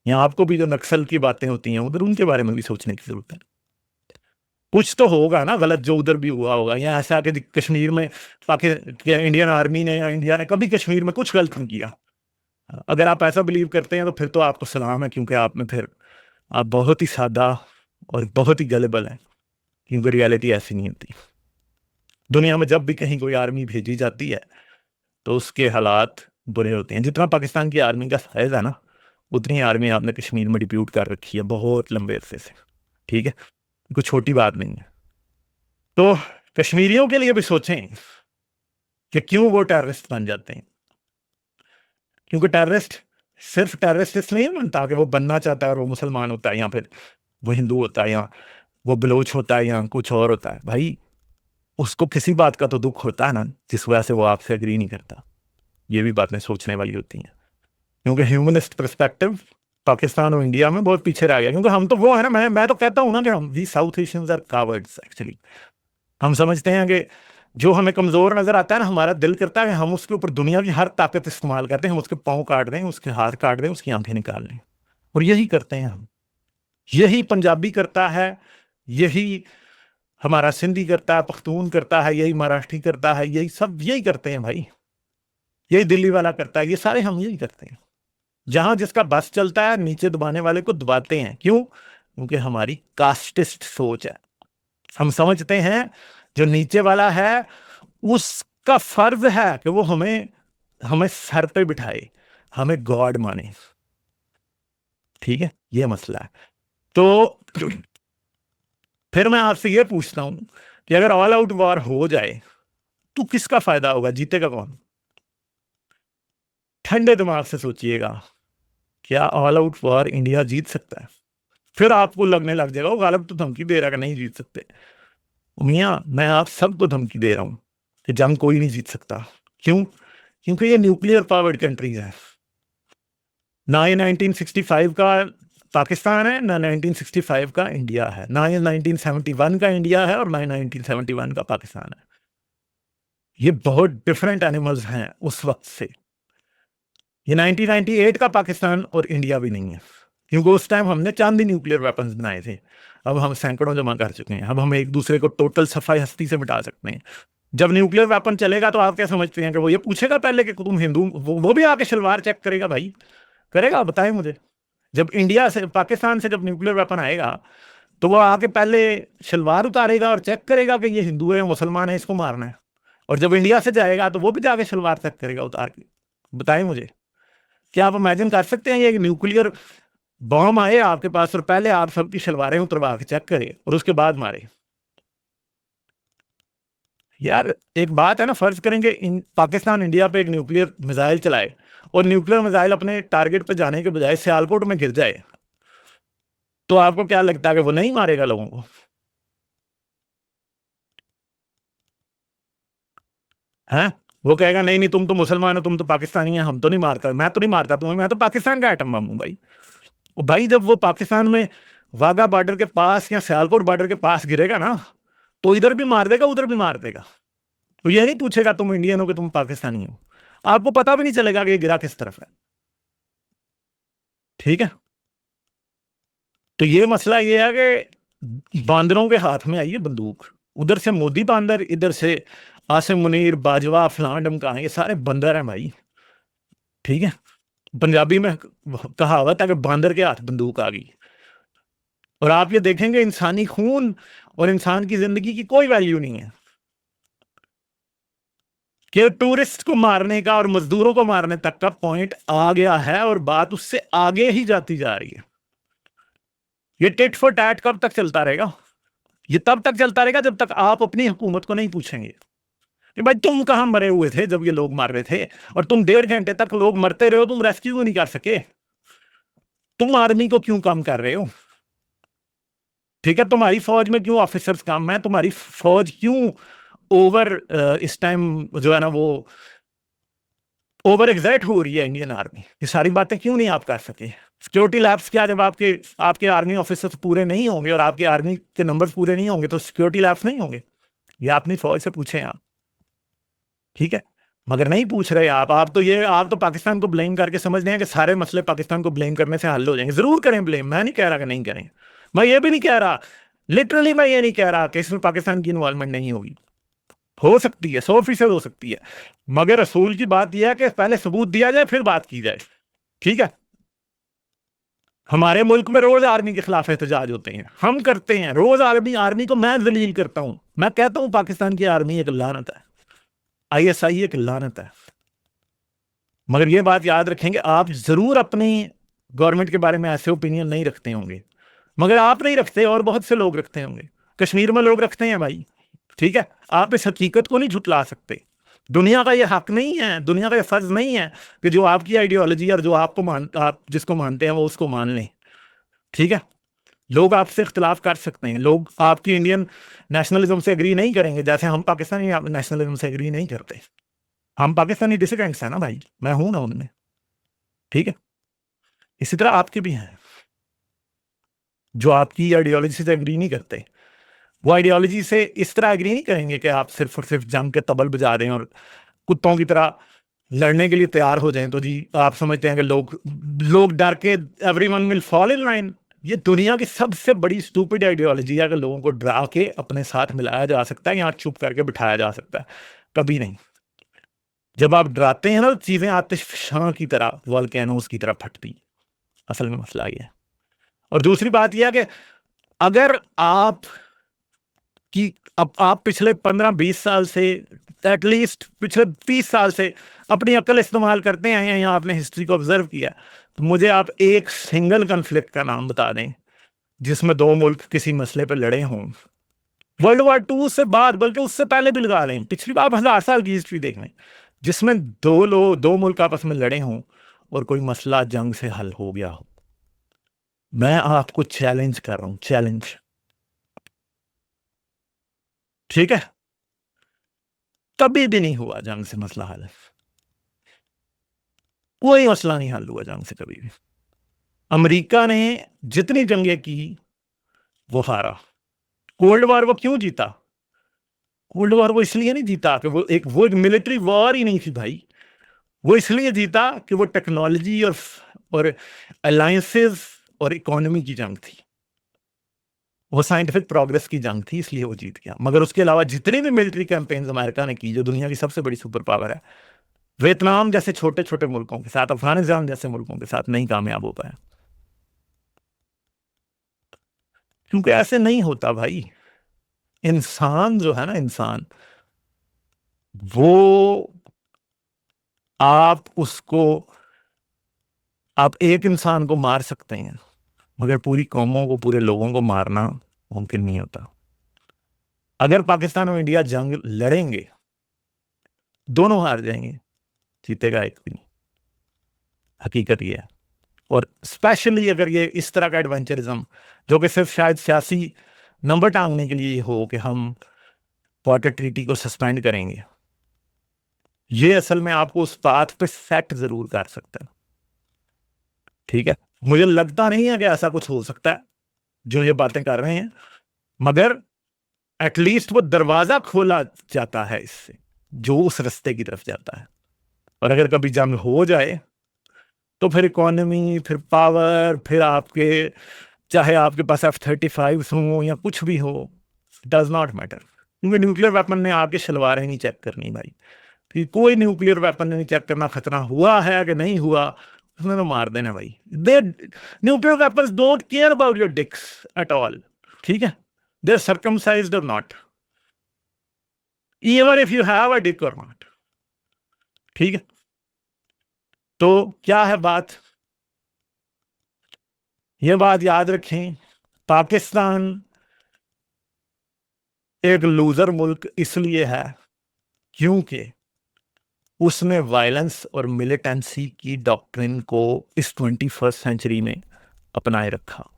या आपको भी जो नक्सल की बातें होती हैं उधर, उनके बारे में भी सोचने की जरूरत है। कुछ तो होगा ना गलत जो उधर भी हुआ होगा, या ऐसा कि कश्मीर में इंडियन आर्मी ने या इंडिया ने कभी कश्मीर में कुछ गलत नहीं किया। अगर आप ऐसा बिलीव करते हैं तो फिर तो आपको सलाम है, क्योंकि आप में फिर आप बहुत ही सादा और बहुत ही गलेबल हैं, क्योंकि रियलिटी ऐसी नहीं होती। दुनिया में जब भी कहीं कोई आर्मी भेजी जाती है तो उसके हालात बुरे होते हैं। जितना पाकिस्तान की आर्मी का साइज है ना, उतनी आर्मी आपने कश्मीर में डिप्यूट कर रखी है बहुत लंबे अरसे से, ठीक है? कोई छोटी बात नहीं है। तो कश्मीरियों के लिए भी सोचें कि क्यों वो टेररिस्ट बन जाते हैं। क्योंकि टेररिस्ट सिर्फ टेररिस्ट इसलिए नहीं बनता कि वो बनना चाहता है और वो मुसलमान होता है, या फिर वो हिंदू होता है, या वो बलोच होता है, या कुछ और होता है। भाई, उसको किसी बात का तो दुख होता है ना, जिस वजह से वो आपसे एग्री नहीं करता। ये भी बातें सोचने वाली होती हैं, क्योंकि ह्यूमनिस्ट पर्सपेक्टिव पाकिस्तान और इंडिया में बहुत पीछे रह गया। क्योंकि हम तो वो है ना, मैं तो कहता हूँ ना कि हम we South Asians are cowards actually. हम समझते हैं कि जो हमें कमजोर नजर आता है ना, हमारा दिल करता है कि हम उसके ऊपर दुनिया की हर ताकत इस्तेमाल करते हैं, हम उसके पाँव काट दें, उसके हाथ काट दें, उसकी आंखें निकाल लें। और यही करते हैं हम। यही पंजाबी करता है, यही हमारा सिंधी करता है, पख्तून करता है, यही मराठी करता है, यही सब यही करते हैं भाई। यही दिल्ली वाला करता है, ये सारे हम यही करते हैं। जहां जिसका बस चलता है, नीचे दबाने वाले को दबाते हैं। क्यों? क्योंकि हमारी कास्टिस्ट सोच है। हम समझते हैं जो नीचे वाला है उसका फर्ज है कि वो हमें हमें सर पे बिठाए, हमें गॉड माने। ठीक है, ये मसला है। तो फिर मैं आपसे ये पूछता हूं कि अगर ऑल आउट वॉर हो जाए तो किसका फायदा होगा? जीतेगा कौन? ठंडे दिमाग से सोचिएगा। क्या ऑल आउट वॉर इंडिया जीत सकता है? फिर आपको लगने लग जाएगा वो गालिब तो धमकी दे रहा है कि नहीं जीत सकते। मियाँ, मैं आप सबको धमकी दे रहा हूं कि जंग कोई नहीं जीत सकता। क्यों? क्योंकि ये न्यूक्लियर पावर्ड कंट्रीज है। ना ये 1965 का पाकिस्तान है, ना 1965 का इंडिया है, ना ये 1971 का इंडिया है, और ना 1971 का पाकिस्तान है। ये बहुत डिफरेंट एनिमल्स हैं उस वक्त से। ये 1998 का पाकिस्तान और इंडिया भी नहीं है, क्योंकि उस टाइम हमने चांदी न्यूक्लियर वेपन्स बनाए थे। अब हम सैकड़ों जमा कर चुके हैं। अब हम एक दूसरे को टोटल सफाई हस्ती से मिटा सकते हैं। जब न्यूक्लियर वेपन चलेगा तो आप क्या समझते हैं कि वो ये पूछेगा पहले कि तुम हिंदू? वो भी आके शलवार चेक करेगा भाई? करेगा? बताएं मुझे। जब इंडिया से पाकिस्तान से जब न्यूक्लियर वेपन आएगा तो वो आके पहले शलवार उतारेगा और चेक करेगा कि ये हिंदू है, मुसलमान है, इसको मारना है। और जब इंडिया से जाएगा तो वो भी जाके शलवार चेक करेगा उतार के। बताएं मुझे, क्या आप इमेजिन कर सकते हैं ये न्यूक्लियर बॉम्ब आए आपके पास और पहले आप सबकी शलवारें उतरवा के चेक करे और उसके बाद मारे? यार, एक बात है ना, फर्ज करेंगे पाकिस्तान इंडिया पे एक न्यूक्लियर मिसाइल चलाए और न्यूक्लियर मिसाइल अपने टारगेट पे जाने के बजाय सियालकोट में गिर जाए, तो आपको क्या लगता है कि वो नहीं मारेगा लोगों को? हैं? वो कहेगा नहीं नहीं, तुम तो मुसलमान हो, तुम तो पाकिस्तानी है, हम तो नहीं मारता, मैं तो नहीं मारता तुम्हें, मैं तो पाकिस्तान का एटम बम हूं भाई। और भाई, जब वो पाकिस्तान में वाघा बॉर्डर के पास या सियालकोट बॉर्डर के पास गिरेगा ना, तो इधर भी मार देगा, उधर भी मार देगा। तो ये नहीं पूछेगा तुम इंडियन हो कि तुम पाकिस्तानी हो। आपको पता भी नहीं चलेगा कि ये गिरा किस तरफ है। ठीक है? तो ये मसला ये है कि बांदरों के हाथ में आई है बंदूक, उधर से मोदी बांदर, इधर से आसिम मुनीर, बाजवा, फलां ढमकां, ये सारे बंदर हैं भाई। ठीक है, पंजाबी में कहावत है कि बांदर के हाथ बंदूक आ गई। और आप ये देखेंगे इंसानी खून और इंसान की जिंदगी की कोई वैल्यू नहीं है, कि टूरिस्ट को मारने का और मजदूरों को मारने तक का पॉइंट आ गया है, और बात उससे आगे ही जाती जा रही है। ये टिट फॉर टैट कब तक चलता रहेगा? ये तब तक चलता रहेगा जब तक आप अपनी हुकूमत को नहीं पूछेंगे कि भाई तुम कहां मरे हुए थे जब ये लोग मार रहे थे, और तुम 1.5 घंटे तक लोग मरते रहे हो, तुम रेस्क्यू क्यों नहीं कर सके? तुम आर्मी को क्यों कम कर रहे हो? ठीक है, तुम्हारी फौज में क्यों ऑफिसर्स कम है? तुम्हारी फौज क्यों ओवर इस टाइम जो है ना वो ओवर एग्जैक्ट हो रही है इंडियन आर्मी? ये सारी बातें क्यों नहीं आप कर सके? सिक्योरिटी लैब्स क्या, जब आपके आपके आर्मी ऑफिसर्स पूरे नहीं होंगे और आपके आर्मी के नंबर्स पूरे नहीं होंगे तो सिक्योरिटी लैब्स नहीं होंगे? ये अपनी फौज से पूछें आप। ठीक है, मगर नहीं पूछ रहे आप तो पाकिस्तान को ब्लेम करके समझ रहे हैं कि सारे मसले पाकिस्तान को ब्लेम करने से हल हो जाएंगे। जरूर करें ब्लेम, मैं नहीं कह रहा कि नहीं करें, मैं ये भी नहीं कह रहा, लिटरली मैं ये नहीं कह रहा कि इसमें पाकिस्तान की इन्वॉल्वमेंट नहीं होगी, हो सकती है, 100% हो सकती है, मगर असूल की बात यह है कि पहले सबूत दिया जाए फिर बात की जाए। ठीक है, हमारे मुल्क में रोज आर्मी के खिलाफ एहतजाज होते हैं, हम करते हैं रोज, आर्मी आर्मी को मैं जलील करता हूं, मैं कहता हूं पाकिस्तान की आर्मी एक लानत है, ISI एक लानत है। मगर ये बात याद रखेंगे, आप जरूर अपनी गवर्नमेंट के बारे में ऐसे ओपिनियन नहीं रखते होंगे, मगर आप नहीं रखते और बहुत से लोग रखते होंगे, कश्मीर में लोग रखते हैं भाई। ठीक है, आप इस हकीकत को नहीं झुटला सकते। दुनिया का ये हक नहीं है, दुनिया का ये फर्ज नहीं है कि जो आपकी आइडियोलॉजी और जो आप जिसको मानते हैं वो उसको मान लें। ठीक है, लोग आपसे इख्तिलाफ कर सकते हैं, लोग आपकी इंडियन नेशनलिज्म से एग्री नहीं करेंगे, जैसे हम पाकिस्तानी नेशनलिज्म से एग्री नहीं करते। हम पाकिस्तानी डिसिडेंट्स हैं ना भाई, मैं हूं ना उनमें। ठीक है, इसी तरह आपके भी हैं जो आपकी आइडियोलॉजी से एग्री नहीं करते। वो आइडियोलॉजी से इस तरह एग्री नहीं करेंगे कि आप सिर्फ और सिर्फ जंग के तबल बजा दें और कुत्तों की तरह लड़ने के लिए तैयार हो जाएं। तो जी आप समझते हैं कि लोग लोग डर के everyone will fall in line. ये दुनिया की सबसे बड़ी स्टूपिड आइडियोलॉजी है कि लोगों को डरा के अपने साथ मिलाया जा सकता है या चुप करके बिठाया जा सकता है, कभी नहीं। जब आप डराते हैं ना तो चीजें आतिशफशां की तरह, वॉल्केनोस की तरह फटती। असल में मसला ये है। और दूसरी बात यह है कि अगर आप कि अब आप पिछले 15-20 साल से, एटलीस्ट पिछले 30 साल से अपनी अकल इस्तेमाल करते आए हैं या आपने हिस्ट्री को ऑब्जर्व किया, तो मुझे आप एक सिंगल कन्फ्लिक्ट का नाम बता दें जिसमें दो मुल्क किसी मसले पर लड़े हों। वर्ल्ड वॉर 2 से बाद, बल्कि उससे पहले भी लगा लें, पिछली आप 1000 साल की हिस्ट्री देख लें, जिसमें दो मुल्क आपस में लड़े हों और कोई मसला जंग से हल हो गया हो। मैं आपको चैलेंज कर रहा हूं, चैलेंज। ठीक है, कभी भी नहीं हुआ जंग से मसला हल, कोई मसला नहीं हल हुआ जंग से कभी भी। अमेरिका ने जितनी जंगें की वो हारा। कोल्ड वॉर वो क्यों जीता? कोल्ड वॉर वो इसलिए नहीं जीता कि वो मिलिट्री वॉर ही नहीं थी भाई। वो इसलिए जीता कि वो टेक्नोलॉजी और अलायंसेस और इकोनॉमी की जंग थी, वो साइंटिफिक प्रोग्रेस की जंग थी, इसलिए वो जीत गया। मगर उसके अलावा जितने भी मिलिट्री कैंपेन्स अमेरिका ने की, जो दुनिया की सबसे बड़ी सुपर पावर है, वियतनाम जैसे छोटे छोटे मुल्कों के साथ, अफगानिस्तान जैसे मुल्कों के साथ नहीं कामयाब हो पाया, क्योंकि ऐसे नहीं होता भाई। इंसान जो है ना, इंसान, वो आप उसको आप एक इंसान को मार सकते हैं, मगर पूरी कौमों को, पूरे लोगों को मारना मुमकिन नहीं होता। अगर पाकिस्तान और इंडिया जंग लड़ेंगे, दोनों हार जाएंगे, जीतेगा एक भी नहीं। हकीकत ये है। और स्पेशली अगर ये इस तरह का एडवेंचरिज्म, जो कि सिर्फ शायद सियासी नंबर टांगने के लिए हो कि हम वाटर ट्रीटी को सस्पेंड करेंगे, ये असल में आपको उस बात पे सेट जरूर कर सकता है। ठीक है, मुझे लगता नहीं है कि ऐसा कुछ हो सकता है जो ये बातें कर रहे हैं, मगर एटलीस्ट वो दरवाजा खोला जाता है इससे, जो उस रास्ते की तरफ जाता है। और अगर कभी जंग हो जाए तो फिर इकोनॉमी, फिर पावर, फिर आपके चाहे आपके पास F-35 हो या कुछ भी हो, डज नॉट मैटर, क्योंकि न्यूक्लियर वेपन ने आपके शलवारें नहीं चेक करनी भाई। कि कोई न्यूक्लियर वेपन नहीं चेक करना खतरा हुआ है कि नहीं हुआ, उसने तो मार देना भाई। The nuclear weapons don't care about your dicks at all, ठीक है, they circumcised or not, even if you have a dick or not, ठीक है। तो क्या है बात, ये बात याद रखें, पाकिस्तान एक लूजर मुल्क इसलिए है क्योंकि उसने वायलेंस और मिलिटेंसी की डॉक्ट्रिन को इस 21st सेंचुरी में अपनाए रखा।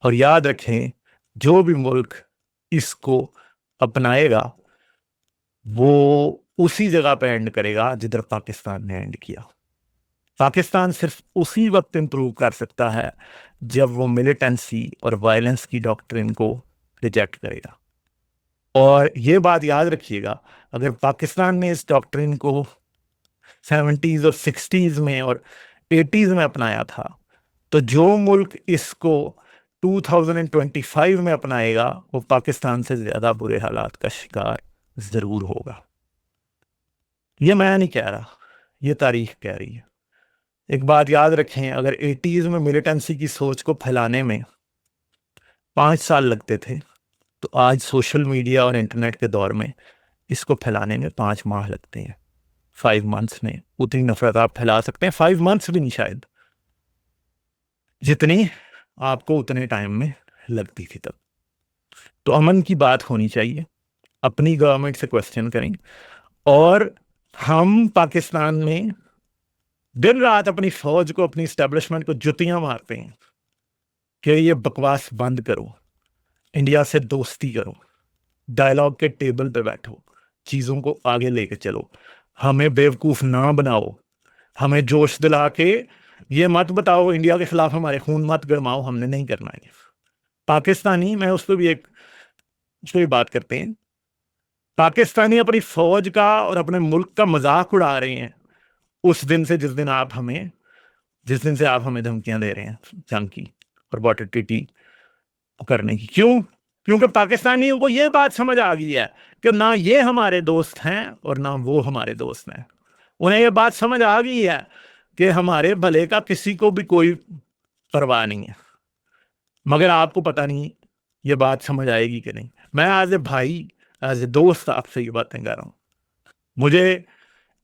और याद रखें, जो भी मुल्क इसको अपनाएगा वो उसी जगह पे एंड करेगा जिधर पाकिस्तान ने एंड किया। पाकिस्तान सिर्फ उसी वक्त इंप्रूव कर सकता है जब वो मिलिटेंसी और वायलेंस की डॉक्ट्रिन को रिजेक्ट करेगा। और ये बात याद रखिएगा, अगर पाकिस्तान ने इस डॉक्ट्रिन को 70s और 60s में और 80s में अपनाया था, तो जो मुल्क इसको 2025 में अपनाएगा वो पाकिस्तान से ज्यादा बुरे हालात का शिकार जरूर होगा। ये मैं नहीं कह रहा, ये तारीख कह रही है। एक बात याद रखें, अगर 80s में मिलिटेंसी की सोच को फैलाने में 5 साल लगते थे, तो आज सोशल मीडिया और इंटरनेट के दौर में इसको फैलाने में 5 माह लगते हैं। 5 मंथ्स में उतनी नफरत आप फैला सकते हैं, 5 मंथ्स भी नहीं शायद, जितनी आपको उतने टाइम में लगती थी तब। तो अमन की बात होनी चाहिए, अपनी गवर्नमेंट से क्वेश्चन करें। और हम पाकिस्तान में दिन रात अपनी फौज को, अपनी स्टैब्लिशमेंट को जुतियां मारते हैं कि ये बकवास बंद करो, इंडिया से दोस्ती करो, डायलॉग के टेबल पे बैठो, चीज़ों को आगे लेके चलो, हमें बेवकूफ़ ना बनाओ, हमें जोश दिला के ये मत बताओ इंडिया के खिलाफ हमारे खून मत गरमाओ, हमने नहीं करना है। पाकिस्तानी, मैं उस पर भी बात करते हैं, पाकिस्तानी अपनी फौज का और अपने मुल्क का मजाक उड़ा रहे हैं उस दिन से जिस दिन से आप हमें धमकियां दे रहे हैं जंग की और बॉर्डर ट्रीटी करने की। क्यों? क्योंकि पाकिस्तानियों को ये बात समझ आ गई है कि ना ये हमारे दोस्त हैं और ना वो हमारे दोस्त हैं। उन्हें ये बात समझ आ गई है कि हमारे भले का किसी को भी कोई परवाह नहीं है। मगर आपको पता नहीं ये बात समझ आएगी कि नहीं। मैं एज ए भाई, एज ए दोस्त आपसे ये बातें कर रहा हूँ। मुझे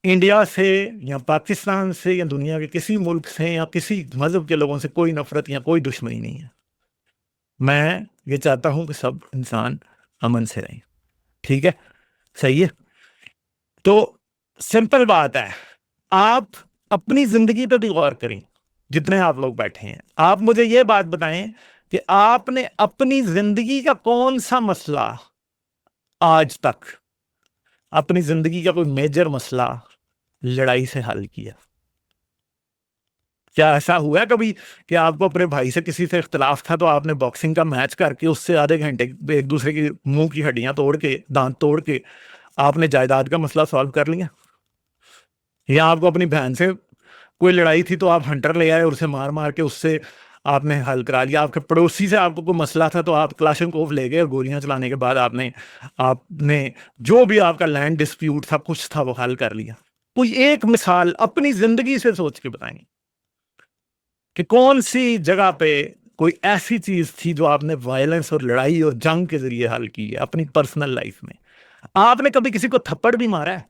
इंडिया से या पाकिस्तान से या दुनिया के किसी मुल्क से या किसी मजहब के लोगों से कोई नफरत या कोई दुश्मनी नहीं है। मैं ये चाहता हूं कि सब इंसान अमन से रहें, ठीक है, सही है। तो सिंपल बात है, आप अपनी जिंदगी पे भी गौर करें, जितने आप लोग बैठे हैं। आप मुझे ये बात बताएं कि आपने अपनी जिंदगी का कौन सा मसला आज तक, अपनी जिंदगी का कोई मेजर मसला लड़ाई से हल किया? क्या ऐसा हुआ है कभी कि आपको अपने भाई से किसी से इख्तलाफ था तो आपने बॉक्सिंग का मैच करके उससे आधे घंटे एक दूसरे की मुंह की हड्डियां तोड़ के, दांत तोड़ के आपने जायदाद का मसला सॉल्व कर लिया? या आपको अपनी बहन से कोई लड़ाई थी तो आप हंटर ले आए और उसे मार मार के उससे आपने हल करा लिया? आपके पड़ोसी से आपको कोई मसला था तो आप क्लाशनकोफ ले गए और गोलियां चलाने के बाद आपने जो भी आपका लैंड डिस्प्यूट था, कुछ था, वो हल कर लिया? कोई एक मिसाल अपनी जिंदगी से सोच के बताएंगे कि कौन सी जगह पे कोई ऐसी चीज थी जो आपने वायलेंस और लड़ाई और जंग के जरिए हल की है अपनी पर्सनल लाइफ में। आपने कभी किसी को थप्पड़ भी मारा है,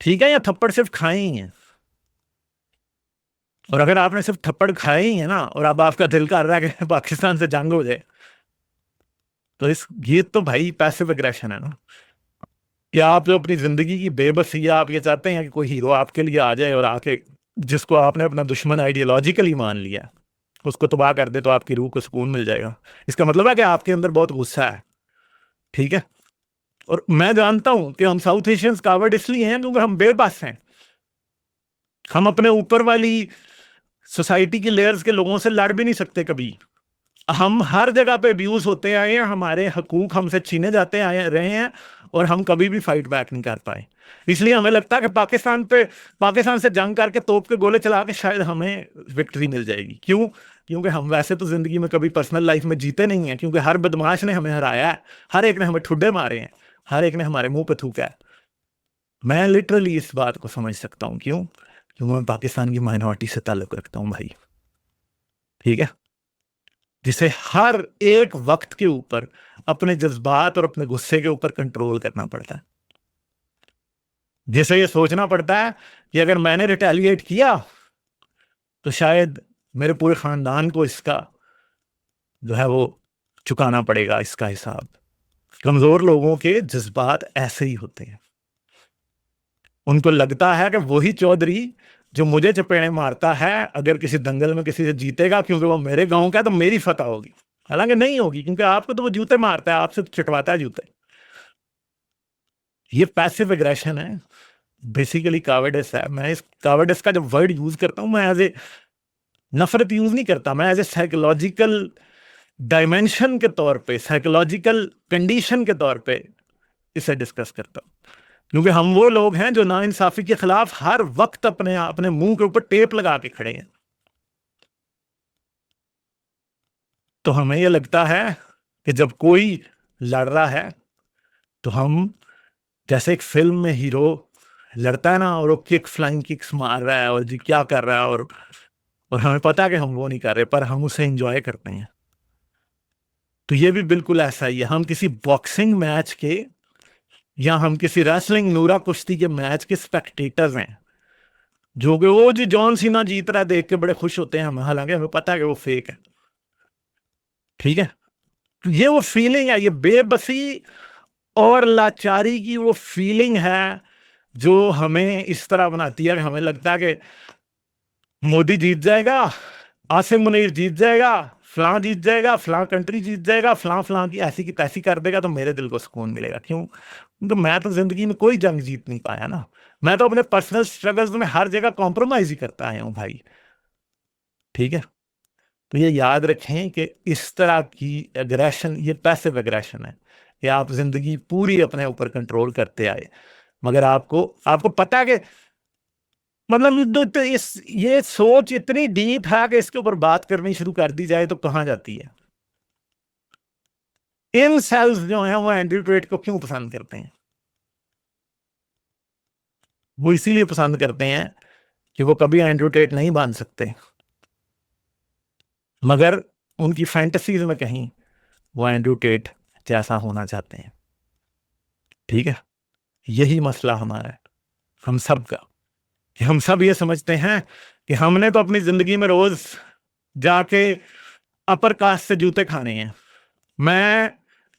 ठीक है, या थप्पड़ सिर्फ खाए ही हैं? और अगर आपने सिर्फ थप्पड़ खाए ही है ना और अब आपका दिल कर रहा है कि पाकिस्तान से जंग हो जाए, तो ये तो भाई पैसिव एग्रेशन है ना। या आप जो अपनी जिंदगी की बेबसी है, आप ये चाहते हैं कि कोई हीरो आपके लिए आ जाए और आके जिसको आपने अपना दुश्मन आइडियोलॉजिकली मान लिया उसको तबाह कर दे तो आपकी रूह को सुकून मिल जाएगा। इसका मतलब है कि आपके अंदर बहुत गुस्सा है, ठीक है। और मैं जानता हूं कि हम साउथ एशियंस कावर्ड इसलिए हैं क्योंकि हम बेबस हैं। हम अपने ऊपर वाली सोसाइटी की लेयर्स के लोगों से लड़ भी नहीं सकते कभी। हम हर जगह पे अब्यूज होते आए हैं, हमारे हकूक हमसे छीने जाते आए रहे हैं और हम कभी भी फाइट बैक नहीं कर पाए। इसलिए हमें लगता है कि पाकिस्तान से जंग करके तोप के गोले चला के शायद हमें विक्ट्री मिल जाएगी। क्यों? क्योंकि हम वैसे तो जिंदगी में कभी पर्सनल लाइफ में जीते नहीं हैं, क्योंकि हर बदमाश ने हमें हराया है, हर एक ने हमें ठुड्डे मारे हैं, हर एक ने हमारे मुंह पे थूका है। मैं लिटरली इस बात को समझ सकता हूँ। क्यों? क्योंकि मैं पाकिस्तान की माइनॉरिटी से ताल्लुक रखता हूँ भाई, ठीक है, जिसे हर एक वक्त के ऊपर अपने जज्बात और अपने गुस्से के ऊपर कंट्रोल करना पड़ता है, जिसे ये सोचना पड़ता है कि अगर मैंने रिटेलिएट किया तो शायद मेरे पूरे खानदान को इसका जो है वो चुकाना पड़ेगा, इसका हिसाब। कमजोर लोगों के जज्बात ऐसे ही होते हैं। उनको लगता है कि वही चौधरी जो मुझे चपेड़े मारता है अगर किसी दंगल में किसी से जीतेगा, क्योंकि वो मेरे गांव का है, तो मेरी फतह होगी। हालांकि नहीं होगी, क्योंकि आपको तो वो जूते मारता है, आपसे तो चिटवाता है जूते। ये पैसिव एग्रेशन है, बेसिकली कावर्डिस है। मैं इस कावर्डिस का जब वर्ड यूज करता हूं, मैं एज ए नफरत यूज नहीं करता, मैं एज ए साइकोलॉजिकल डायमेंशन के तौर पे, साइकोलॉजिकल कंडीशन के तौर पे इसे डिस्कस करता हूं। क्योंकि हम वो लोग हैं जो नाइंसाफी के खिलाफ हर वक्त अपने अपने मुंह के ऊपर टेप लगा के खड़े हैं। तो हमें ये लगता है कि जब कोई लड़ रहा है तो हम, जैसे एक फिल्म में हीरो लड़ता है ना और वो किक फ्लाइंग किक्स मार रहा है और जी क्या कर रहा है, और हमें पता है कि हम वो नहीं कर रहे, पर हम उसे एंजॉय करते हैं। तो ये भी बिल्कुल ऐसा ही है। हम किसी बॉक्सिंग मैच के या हम किसी रेसलिंग नूरा कुश्ती के मैच के स्पेक्टेटर्स हैं, जो कि वो जी जॉन सीना जीत रहा है देख के बड़े खुश होते हैं हम, हालांकि हमें पता है कि वो फेक है, ठीक है। तो ये वो फीलिंग है, ये बेबसी और लाचारी की वो फीलिंग है जो हमें इस तरह बनाती है कि हमें लगता है कि मोदी जीत जाएगा, आसिम मुनीर जीत जाएगा, फलां जीत जाएगा, फलां कंट्री जीत जाएगा, फलां फलां की ऐसी तैसी कर देगा, तो मेरे दिल को सुकून मिलेगा। क्यों? तो मैं तो जिंदगी में कोई जंग जीत नहीं पाया ना। मैं तो अपने पर्सनल स्ट्रगल्स में हर जगह कॉम्प्रोमाइज ही करता आया हूं भाई, ठीक है। तो ये याद रखें कि इस तरह की एग्रेशन, ये पैसिव एग्रेशन है कि आप जिंदगी पूरी अपने ऊपर कंट्रोल करते आए, मगर आपको आपको पता है कि मतलब तो ये सोच इतनी डीप है कि इसके ऊपर बात करनी शुरू कर दी जाए तो कहां जाती है। इन सेल्स जो हैं वो एंटीट्रेट को क्यों पसंद करते हैं? वो इसीलिए पसंद करते हैं कि वो कभी एंटीट्रेट नहीं बांध सकते, मगर उनकी फैंटेसीज में कहीं वो एंटीट्रेट जैसा होना चाहते हैं, ठीक है। यही मसला हमारा है, हम सब का, कि हम सब ये समझते हैं कि हमने तो अपनी जिंदगी में रोज जाके अपर कास्ट से जूते खाने हैं। मैं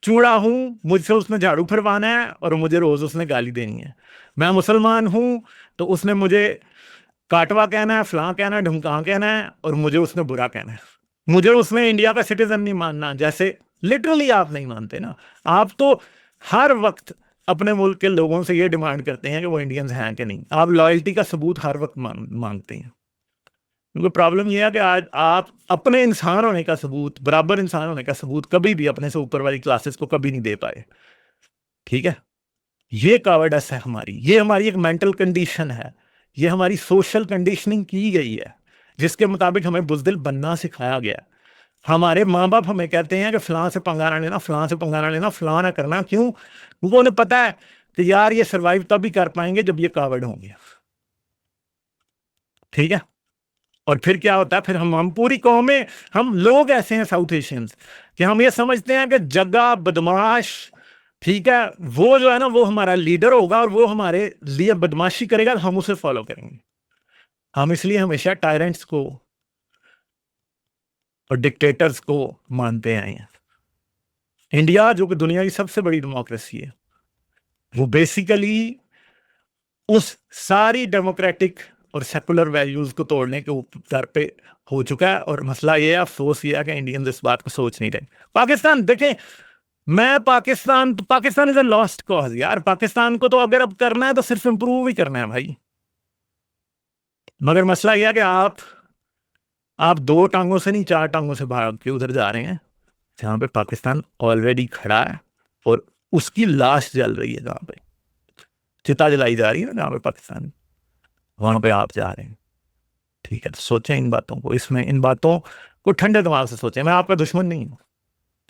चूड़ा हूं, मुझसे उसने झाड़ू फिरवाना है और मुझे रोज उसने गाली देनी है। मैं मुसलमान हूं तो उसने मुझे काटवा कहना है, फलां कहना है, ढुमका कहना है, और मुझे उसने बुरा कहना है। मुझे उसने इंडिया का सिटीजन नहीं मानना, जैसे लिटरली आप नहीं मानते ना। आप तो हर वक्त अपने मुल्क के लोगों से ये डिमांड करते हैं कि वो इंडियंस हैं कि नहीं। आप लॉयल्टी का सबूत हर वक्त मांगते हैं। क्योंकि प्रॉब्लम यह है कि आज आप अपने इंसान होने का सबूत, बराबर इंसान होने का सबूत कभी भी अपने से ऊपर वाली क्लासेस को कभी नहीं दे पाए, ठीक है। ये कावर्डस है हमारी, ये हमारी एक मेंटल कंडीशन है, ये हमारी सोशल कंडीशनिंग की गई है, जिसके मुताबिक हमें बुजदिल बनना सिखाया गया। हमारे माँ बाप हमें कहते हैं कि फलां से पंगा ना लेना, फलां से पंगा ना लेना, फलां ना करना। क्यों? क्योंकि उन्हें पता है कि यार ये सर्वाइव तभी कर पाएंगे जब ये कावर्ड होंगे, ठीक है। और फिर क्या होता है, फिर हम पूरी कौमें, हम लोग ऐसे हैं साउथ एशियंस कि हम ये समझते हैं कि जग्गा बदमाश, ठीक है, वो जो है ना वो हमारा लीडर होगा और वो हमारे लिए बदमाशी करेगा, हम उसे फॉलो करेंगे। हम इसलिए हमेशा टायरेंट्स को और डिक्टेटर्स को मानते आए हैं। इंडिया जो कि दुनिया की सबसे बड़ी डेमोक्रेसी है, वो बेसिकली उस सारी डेमोक्रेटिक और सेकुलर वैल्यूज को तोड़ने के दर पे हो चुका है। और मसला ये है, अफसोस ये है कि इंडियंस इस बात को सोच नहीं रहे। पाकिस्तान देखें, मैं Pakistan is a lost cause यार। पाकिस्तान को तो अगर अब करना है तो सिर्फ इंप्रूव ही करना है भाई। मगर मसला यह है कि आप दो टांगों से नहीं, चार टांगों से भाग के उधर जा रहे हैं जहां पे पाकिस्तान ऑलरेडी खड़ा है और उसकी लाश जल रही है, जहां पे चिता जलाई जा रही है ना, जहां पे पाकिस्तान, वहां पे आप जा रहे हैं, ठीक है। तो सोचें इन बातों को, इसमें इन बातों को ठंडे दिमाग से सोचें। मैं आपका दुश्मन नहीं हूं,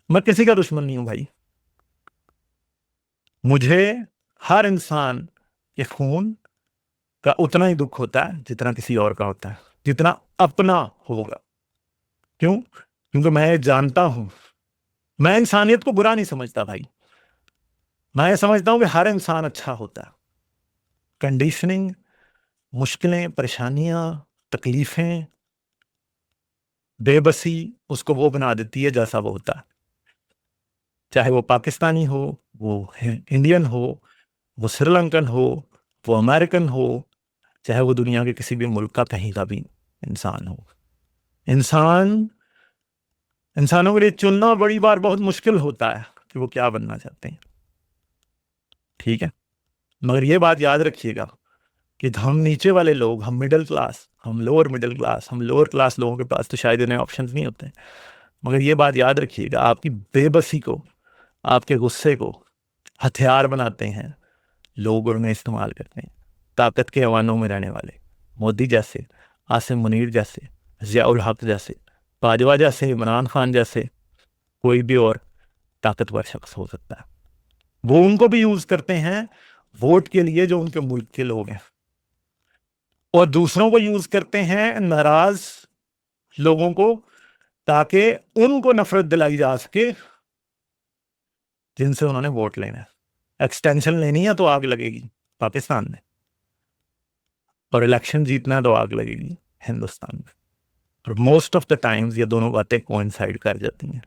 मैं किसी का दुश्मन नहीं हूं भाई। मुझे हर इंसान के खून का उतना ही दुख होता है जितना किसी और का होता है, जितना अपना होगा। क्यों? क्योंकि मैं जानता हूं, मैं इंसानियत को बुरा नहीं समझता भाई, मैं ये समझता हूं कि हर इंसान अच्छा होता है। कंडीशनिंग, मुश्किलें, परेशानियां, तकलीफें, बेबसी उसको वो बना देती है जैसा वो होता है। चाहे वो पाकिस्तानी हो, वो इंडियन हो, वो श्रीलंकन हो, वो अमेरिकन हो, चाहे वो दुनिया के किसी भी मुल्क का कहीं का भी इंसान हो। इंसान इंसानों के लिए चुनना बड़ी बार बहुत मुश्किल होता है कि वो क्या बनना चाहते हैं, ठीक है। मगर ये बात याद रखिएगा कि हम नीचे वाले लोग, हम मिडिल क्लास, हम लोअर मिडिल क्लास, हम लोअर क्लास लोगों के पास तो शायद इन्हें ऑप्शंस नहीं होते। मगर ये बात याद रखिएगा, आपकी बेबसी को, आपके गुस्से को हथियार बनाते हैं लोग और उन्हें इस्तेमाल करते हैं। ताकत के अवानों में रहने वाले मोदी जैसे, आसिम मुनीर जैसे, ज़ियाउल हक जैसे, बाजवा जैसे, इमरान खान जैसे कोई भी और ताकतवर शख्स हो सकता है, वो उनको भी यूज करते हैं वोट के लिए जो उनके मुल्क के लोग हैं, और दूसरों को यूज करते हैं नाराज लोगों को, ताकि उनको नफरत दिलाई जा सके जिनसे उन्होंने वोट लेना है। एक्सटेंशन लेनी है तो आग लगेगी पाकिस्तान में, और इलेक्शन जीतना है तो आग लगेगी हिंदुस्तान में। और मोस्ट ऑफ द टाइम्स ये दोनों बातें कोइंसाइड कर जाती हैं।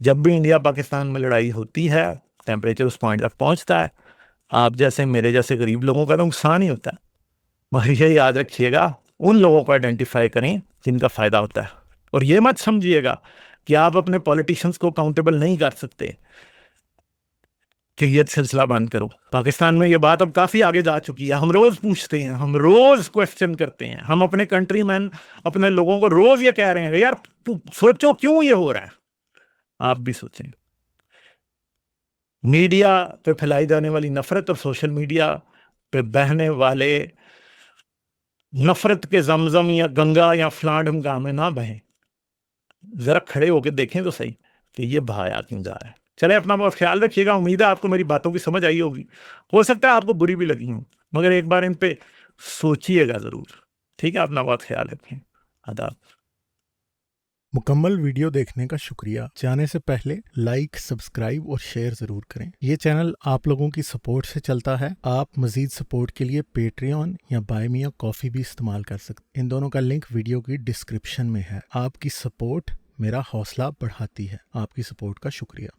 जब भी इंडिया पाकिस्तान में लड़ाई होती है, टेम्परेचर उस पॉइंट तक पहुंचता है, आप जैसे मेरे जैसे गरीब लोगों का तो नुकसान ही होता है। मगर ये याद रखिएगा, उन लोगों को आइडेंटिफाई करें जिनका फायदा होता है, और ये मत समझिएगा कि आप अपने पॉलिटिशियंस को अकाउंटेबल नहीं कर सकते कि ये सिलसिला बंद करो। पाकिस्तान में ये बात अब काफी आगे जा चुकी है, हम रोज पूछते हैं, हम रोज क्वेश्चन करते हैं, हम अपने कंट्री मैन, अपने लोगों को रोज ये कह रहे हैं यार सोचो क्यों ये हो रहा है। आप भी सोचें। मीडिया पे फैलाई जाने वाली नफरत और सोशल मीडिया पे बहने वाले नफरत के जमजम या गंगा या फ्लाड गंगा में ना बहें। जरा खड़े होकर देखें तो सही कि ये बहाया क्यों जा रहा है। चले, अपना बहुत ख्याल रखिएगा। उम्मीद है आपको मेरी बातों की समझ आई होगी, हो सकता है आपको बुरी भी लगी हो, मगर एक बार इन पे सोचिएगा जरूर, ठीक है। अपना बहुत ख्याल रखें। आदाब। मुकम्मल वीडियो देखने का शुक्रिया। जाने से पहले लाइक, सब्सक्राइब और शेयर जरूर करें। ये चैनल आप लोगों की सपोर्ट से चलता है। आप मजीद सपोर्ट के लिए पेट्रियन या बाय मिया कॉफ़ी भी इस्तेमाल कर सकते। इन दोनों का लिंक वीडियो की डिस्क्रिप्शन में है। आपकी सपोर्ट मेरा हौसला बढ़ाती है। आपकी सपोर्ट का शुक्रिया।